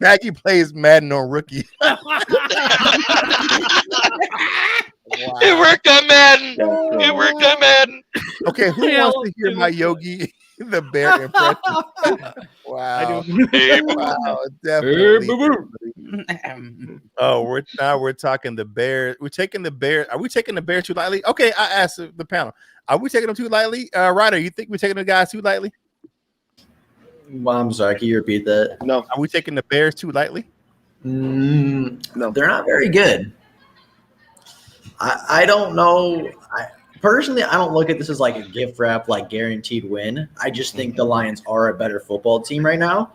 Nagy plays Madden on rookie. It worked on Madden. It worked on Madden. Okay, who wants to hear my Yogi the Bear impression? Wow. Wow, definitely. Oh, we're talking the Bears. We're taking the Bears. Are we taking the Bears too lightly? Okay, I asked the panel. Are we taking them too lightly? Ryder, you think we're taking the guys too lightly? Well, I'm sorry. Can you repeat that? No. Are we taking the Bears too lightly? No, they're not very good. I don't know. personally, I don't look at this as like a gift wrap, like guaranteed win. I just think the Lions are a better football team right now.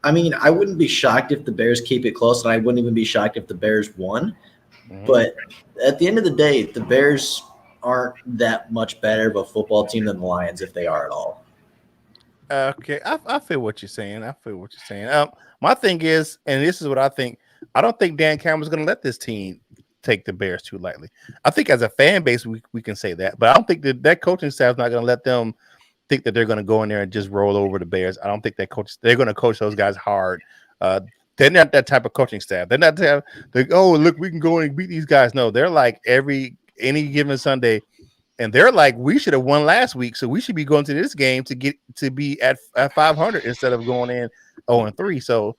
I mean, I wouldn't be shocked if the Bears keep it close, and I wouldn't even be shocked if the Bears won. But at the end of the day, the Bears aren't that much better of a football team than the Lions, if they are at all. Okay, I feel what you're saying. My thing is, and this is what I think. I don't think Dan Campbell's going to let this team take the Bears too lightly. I think as a fan base, we can say that, but I don't think that coaching staff is not going to let them think that they're going to go in there and just roll over the Bears. I don't think they're going to coach those guys hard. They're not that type of coaching staff. They're not oh, look, we can go and beat these guys. No, they're like any given Sunday, and they're like, we should have won last week, so we should be going to this game to be at 500 instead of going in 0-3. So,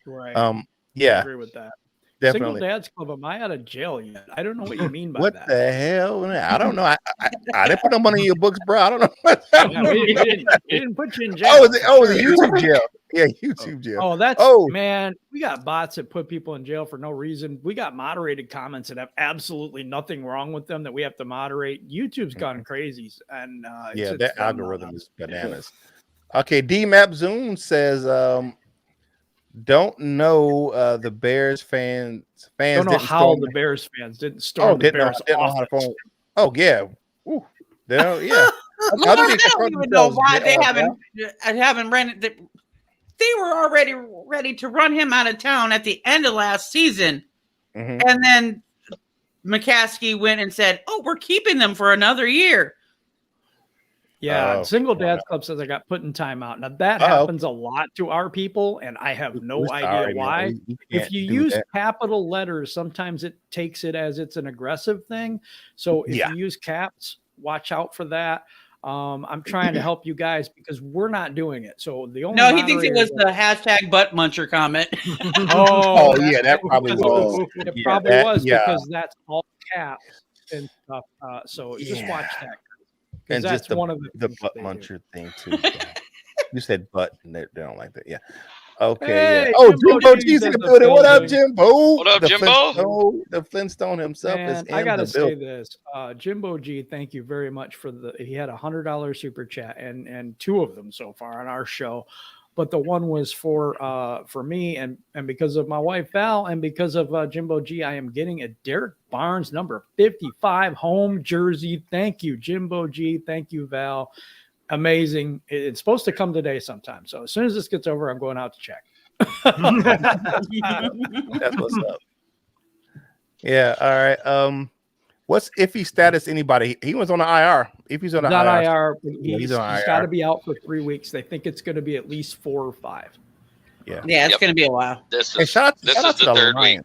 yeah, I agree with that. Definitely. Single Dads Club, am I out of jail yet? I don't know what you mean by what that. What the hell? I don't know. I didn't put no money in your books, bro. I don't know. We didn't put you in jail. Oh, the YouTube jail. Yeah, YouTube jail. Man, we got bots that put people in jail for no reason. We got moderated comments that have absolutely nothing wrong with them that we have to moderate. YouTube's gone crazy. And that algorithm is bananas. Okay, D-Map Zoom says don't know the Bears fans don't know how the Bears fans didn't storm the Bears offense. Oh yeah. Ooh. They don't, yeah. I don't even know why they haven't ran it. They were already ready to run him out of town at the end of last season. And then McCaskey went and said, "Oh, we're keeping them for another year." Yeah, Single Dads Club says I got put in timeout. Now that happens a lot to our people, and I have no idea why. If you use capital letters, sometimes it takes it as it's an aggressive thing. So if you use caps, watch out for that. I'm trying to help you guys because we're not doing it. So the only he thinks it was the hashtag butt muncher comment. That probably was. It probably was because that's all caps and stuff. So just watch that. And that's just one of the butt muncher thing too. You said butt, and they don't like that. Yeah. Okay. Hey, Jimbo G's in the building. What up, Jimbo? What up, Jimbo? The Flintstone himself is in I gotta the say building. this, Jimbo G. Thank you very much for he had $100 super chat and two of them so far on our show. But the one was for me and because of my wife Val and because of Jimbo G, I am getting a Derek Barnes number 55 home jersey. Thank you, Jimbo G. Thank you, Val. Amazing. It's supposed to come today sometime. So as soon as this gets over, I'm going out to check. That's what's up. Yeah. All right. What's Iffy status? Anybody? He was on the IR. If he's on the IR, he's got to be out for 3 weeks. They think it's going to be at least 4 or 5. Yeah, it's going to be a while. This is the third week.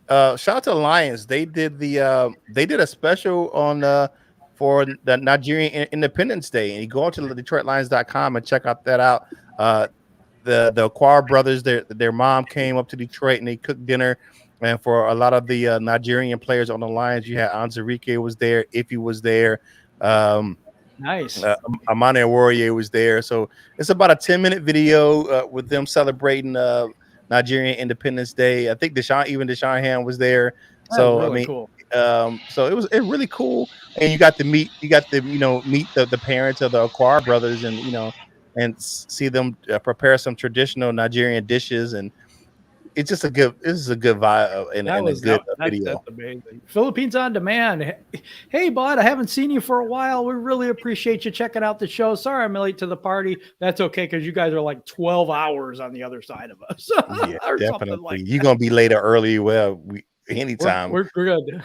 Shout out to the Lions. They did a special on for the Nigerian Independence Day, and you go on to DetroitLions.com and check that out. The Aquar brothers, their mom came up to Detroit and they cooked dinner. And for a lot of the Nigerian players on the Lions, you had Anzarike was there, Iffy was there, nice. Amane Warrior was there. So it's about a 10-minute video with them celebrating Nigerian Independence Day. I think Deshaun Ham was there. So really cool. So it was really cool, and you got to meet the parents of the Aquar brothers, and see them prepare some traditional Nigerian dishes, and it's just a good vibe and a good video. That's amazing. Philippines on Demand. Hey, bud, I haven't seen you for a while. We really appreciate you checking out the show. Sorry I'm late to the party. That's okay because you guys are like 12 hours on the other side of us. Yeah, definitely. Like you're gonna be later early. Well, anytime. We're good.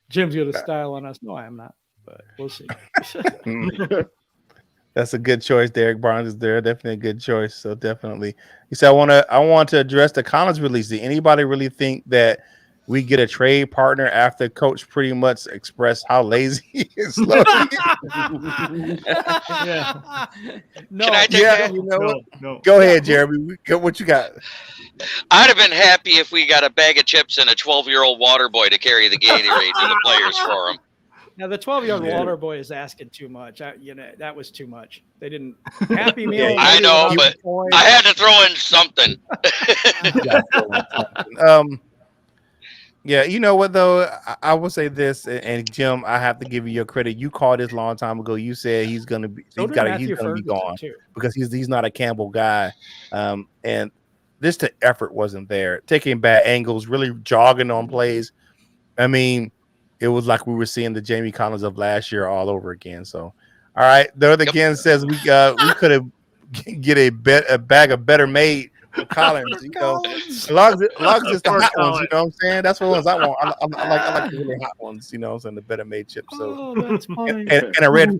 Jim's gonna style on us. No, I am not, but we'll see. That's a good choice. Derek Barnes is there. Definitely a good choice. So definitely. He said, I want to address the Collins release. Did anybody really think that we get a trade partner after Coach pretty much expressed how lazy he is? No. Can I take that? No. Go ahead, Jeremy. What you got? I'd have been happy if we got a bag of chips and a 12-year-old water boy to carry the Gatorade to the players for him. Now the 12-year-old water boy is asking too much. That was too much. They didn't Happy Meal. I know, but I had to throw in something. Yeah, you know what though? I will say this, and Jim, I have to give you your credit. You called this a long time ago. You said he's gonna be, So did Matthew Ferguson, gone too. because he's not a Campbell guy. And this the effort wasn't there. Taking bad angles, really jogging on plays. I mean, it was like we were seeing the Jamie Collins of last year all over again. So, all right, the other again says we could have get a bag of Better Made. Collins, you know, as long as it's the hot ones, you know what I'm saying? That's the ones I want. I like the really hot ones, you know, and the Better Made chips. So that's funny. and a red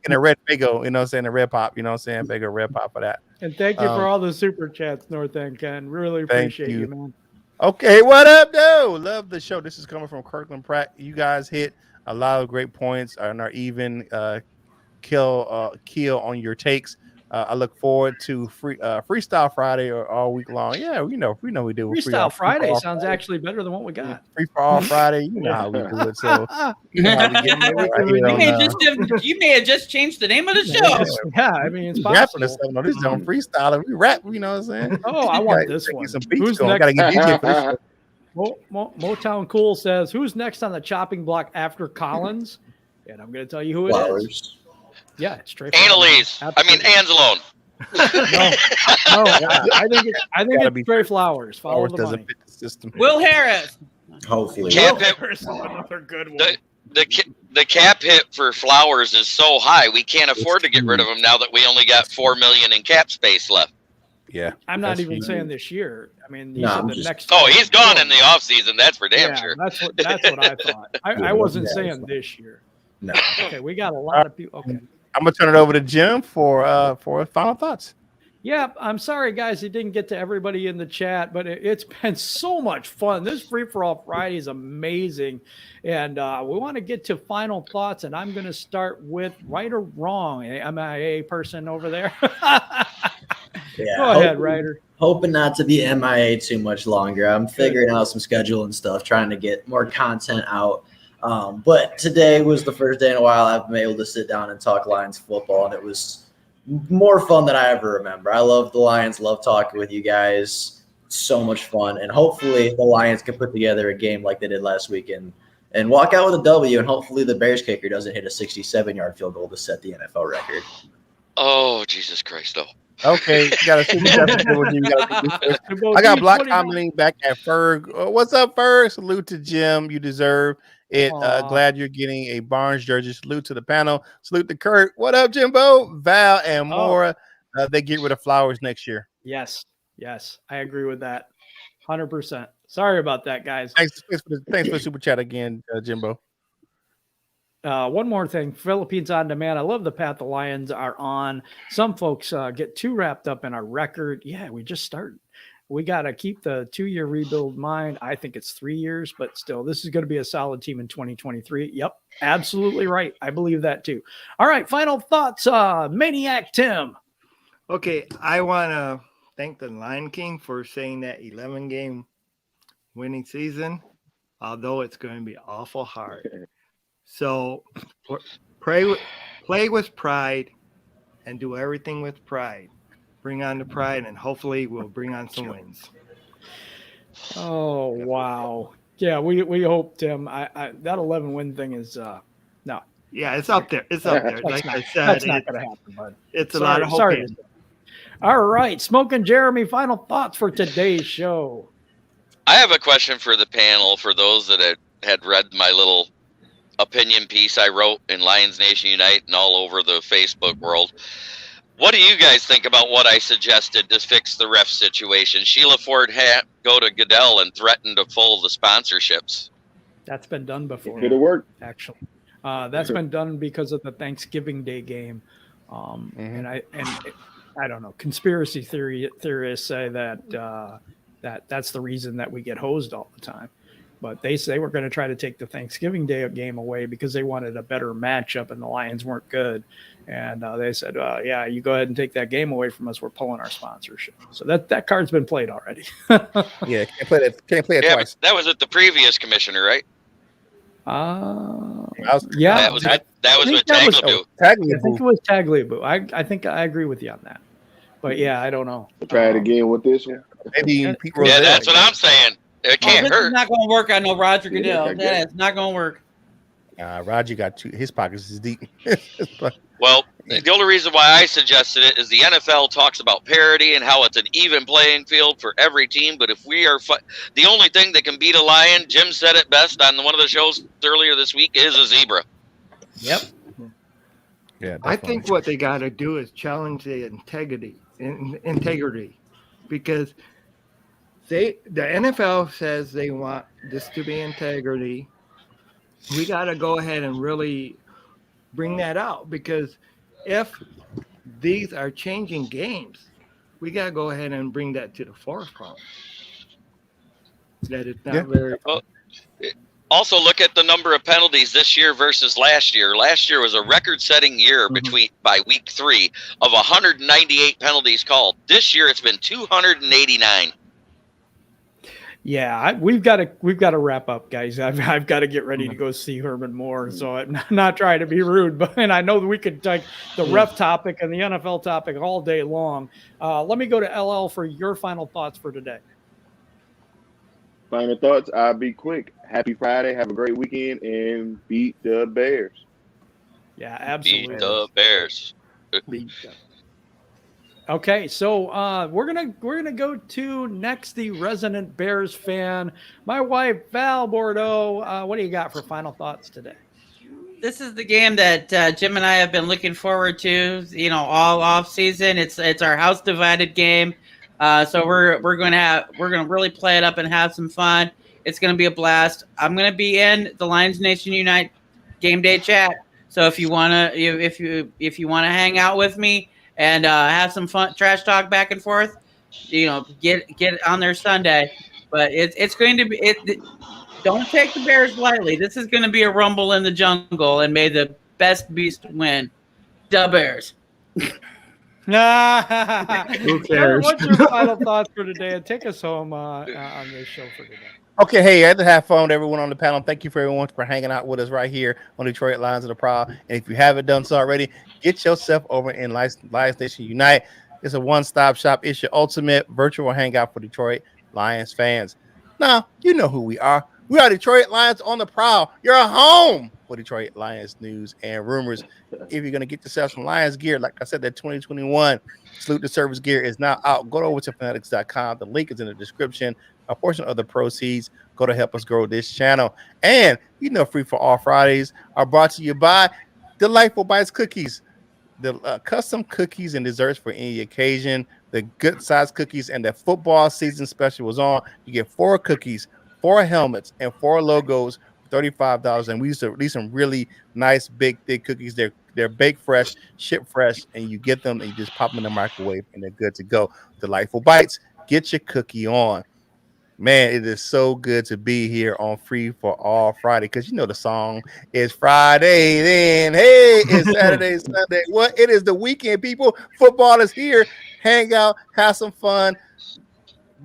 Fago, you know what I'm saying? A red pop, you know what I'm saying? Fago red pop for that. And thank you for all the super chats, North End Ken. Really appreciate you, man. Okay, what up, though? Love the show. This is coming from Kirkland Pratt. You guys hit a lot of great points and are even kill on your takes. I look forward to Freestyle Friday or all week long. Yeah, we know we do. Freestyle Friday sounds actually better than what we got. Free for all Friday, you know how we do it. So you know how we get it. You may have just changed the name of the show. Yeah, I mean it's possible. This is on freestyle and we rap. You know what I'm saying? Oh, I want this one. Some beats going. Gotta get DJ for this. Motown Cool says, "Who's next on the chopping block after Collins?" And I'm going to tell you who it is. Yeah, it's straight. Annalise. I mean, Anzalone. I think it's Trey Flowers. Follow the money. Fit the system. Will Harris. Hopefully. Cap hit, another good one. the cap hit for Flowers is so high, we can't afford to get rid of him now that we only got $4 million in cap space left. Yeah, I'm not even saying this year. I mean, next. Oh, he's gone in the offseason. That's for damn sure. That's what I thought. I wasn't saying this year. No. Okay, we got a lot of people. Okay. I'm gonna turn it over to Jim for final thoughts. Yeah, I'm sorry, guys. It didn't get to everybody in the chat, but it's been so much fun. This Free for All Friday is amazing, and we want to get to final thoughts. And I'm going to start with right or wrong, MIA person over there. Yeah, go ahead, Ryder. Hoping not to be MIA too much longer. I'm figuring out some schedule and stuff, trying to get more content out. But today was the first day in a while I've been able to sit down and talk Lions football, and it was more fun than I ever remember. I love the Lions, love talking with you guys. So much fun, and hopefully the Lions can put together a game like they did last week and walk out with a W, and hopefully the Bears kicker doesn't hit a 67-yard field goal to set the NFL record. Oh, Jesus Christ, no. Okay, I got Block commenting back at Ferg. What's up, Ferg? Salute to Jim. You deserve it. Glad you're getting a Barnes jersey. Salute to the panel. Salute to Curt. What up, Jimbo? Val and Mora. They get rid of Flowers next year. Yes, I agree with that. 100%. Sorry about that, guys. Thanks for the super chat again, Jimbo. One more thing, Philippines on Demand. I love the path the Lions are on. Some folks get too wrapped up in our record. Yeah, we just started. We got to keep the 2-year rebuild in mind. I think it's 3 years, but still, this is going to be a solid team in 2023. Yep, absolutely right. I believe that too. All right, final thoughts, Maniac Tim. Okay, I want to thank the Lion King for saying that 11-game winning season, although it's going to be awful hard. So play with pride and do everything with pride. Bring on the pride, and hopefully we'll bring on some wins. Oh, wow. Yeah, we hope, Tim. That 11-win thing is no. Yeah, it's up there. It's up there. Like I said, that's not going to happen, bud. It's a lot of hope. All right, Smoking Jeremy, final thoughts for today's show. I have a question for the panel, for those that had read my little opinion piece I wrote in Lions Nation Unite and all over the Facebook world. What do you guys think about what I suggested to fix the ref situation? Sheila Ford had go to Goodell and threaten to pull the sponsorships. That's been done before. Could have worked. Actually, that's been done because of the Thanksgiving Day game. And I don't know. Conspiracy theorists say that that's the reason that we get hosed all the time. But they say we're going to try to take the Thanksgiving Day game away because they wanted a better matchup and the Lions weren't good. And they said, yeah, you go ahead and take that game away from us. We're pulling our sponsorship. So that card's been played already. Yeah, can't play it twice. That was at the previous commissioner, right? Yeah. That was with Tagliabue. I think it was Tagliabue. I think I agree with you on that. But yeah, I don't know. Try it again with this one. Maybe Pete Rose. Yeah, that's what I'm saying. It can't this is hurt. not going to work on no Roger Yeah, Goodell. okay. That is not going to work. Roger got his pockets is deep. Well, the only reason why I suggested it is the NFL talks about parity and how it's an even playing field for every team. But if we are the only thing that can beat a lion, Jim said it best on one of the shows earlier this week, is a zebra. Yep. Yeah, I think what they got to do is challenge the integrity, because the NFL says they want this to be integrity. We got to go ahead and really bring that out, because if these are changing games, we got to go ahead and bring that to the forefront. That it's not very. Well, also, look at the number of penalties this year versus last year. Last year was a record-setting year by week 3 of 198 penalties called. This year, it's been 289. Yeah, we've got to wrap up, guys. I've got to get ready to go see Herman Moore. So I'm not trying to be rude, but and I know that we could take the ref topic and the NFL topic all day long. Let me go to LL for your final thoughts for today. Final thoughts. I'll be quick. Happy Friday. Have a great weekend and beat the Bears. Yeah, absolutely. Beat the Bears. Okay, so we're gonna go to next the resident Bears fan, my wife Val Bordeaux. What do you got for final thoughts today? This is the game that Jim and I have been looking forward to, all off season. It's our house divided game, so we're gonna really play it up and have some fun. It's gonna be a blast. I'm gonna be in the Lions Nation Unite game day chat. So if you wanna hang out with me and have some fun trash talk back and forth, get on there Sunday. But it's going to be don't take the Bears lightly. This is going to be a rumble in the jungle, and may the best beast win. The Bears. Who cares? What's your final thoughts for today? And take us home on this show for today. Okay, hey, I had to have fun with everyone on the panel. Thank you for everyone for hanging out with us right here on Detroit Lions of the Proud. And if you haven't done so already, get yourself over in Lions Nation Unite. It's a one-stop shop. It's your ultimate virtual hangout for Detroit Lions fans. Now, you know who we are. We are Detroit Lions on the Prowl. You're home for Detroit Lions news and rumors. If you're going to get yourself some Lions gear, like I said, that 2021 Salute the Service gear is now out. Go over to Fanatics.com. The link is in the description. A portion of the proceeds go to help us grow this channel. And, Free for All Fridays are brought to you by Delightful Bites Cookies. The custom cookies and desserts for any occasion. The good size cookies, and the football season special was on. You get 4 cookies, 4 helmets, and 4 logos for $35. And we used to release some really nice, big, thick cookies. They're baked fresh, shipped fresh, and you get them and you just pop them in the microwave and they're good to go. Delightful Bites, get your cookie on. Man, it is so good to be here on Free for All Friday, because the song is Friday, then hey, it's Saturday, Sunday. What? It is the weekend, people. Football is here. Hang out, have some fun.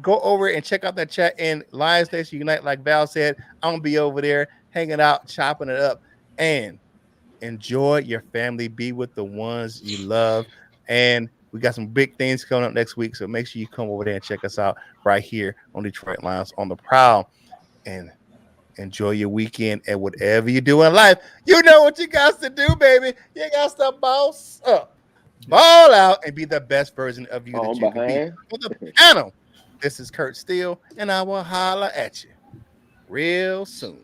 Go over and check out that chat in Lions Nation Unite. Like Val said, I'm gonna be over there hanging out, chopping it up, and enjoy your family. Be with the ones you love, and we got some big things coming up next week, so make sure you come over there and check us out right here on Detroit Lions on the Prowl. And enjoy your weekend, and whatever you do in life, you know what you got to do, baby. You got to boss up, ball out, and be the best version of you that you can be. On the panel, this is Curt Steele, and I will holler at you real soon.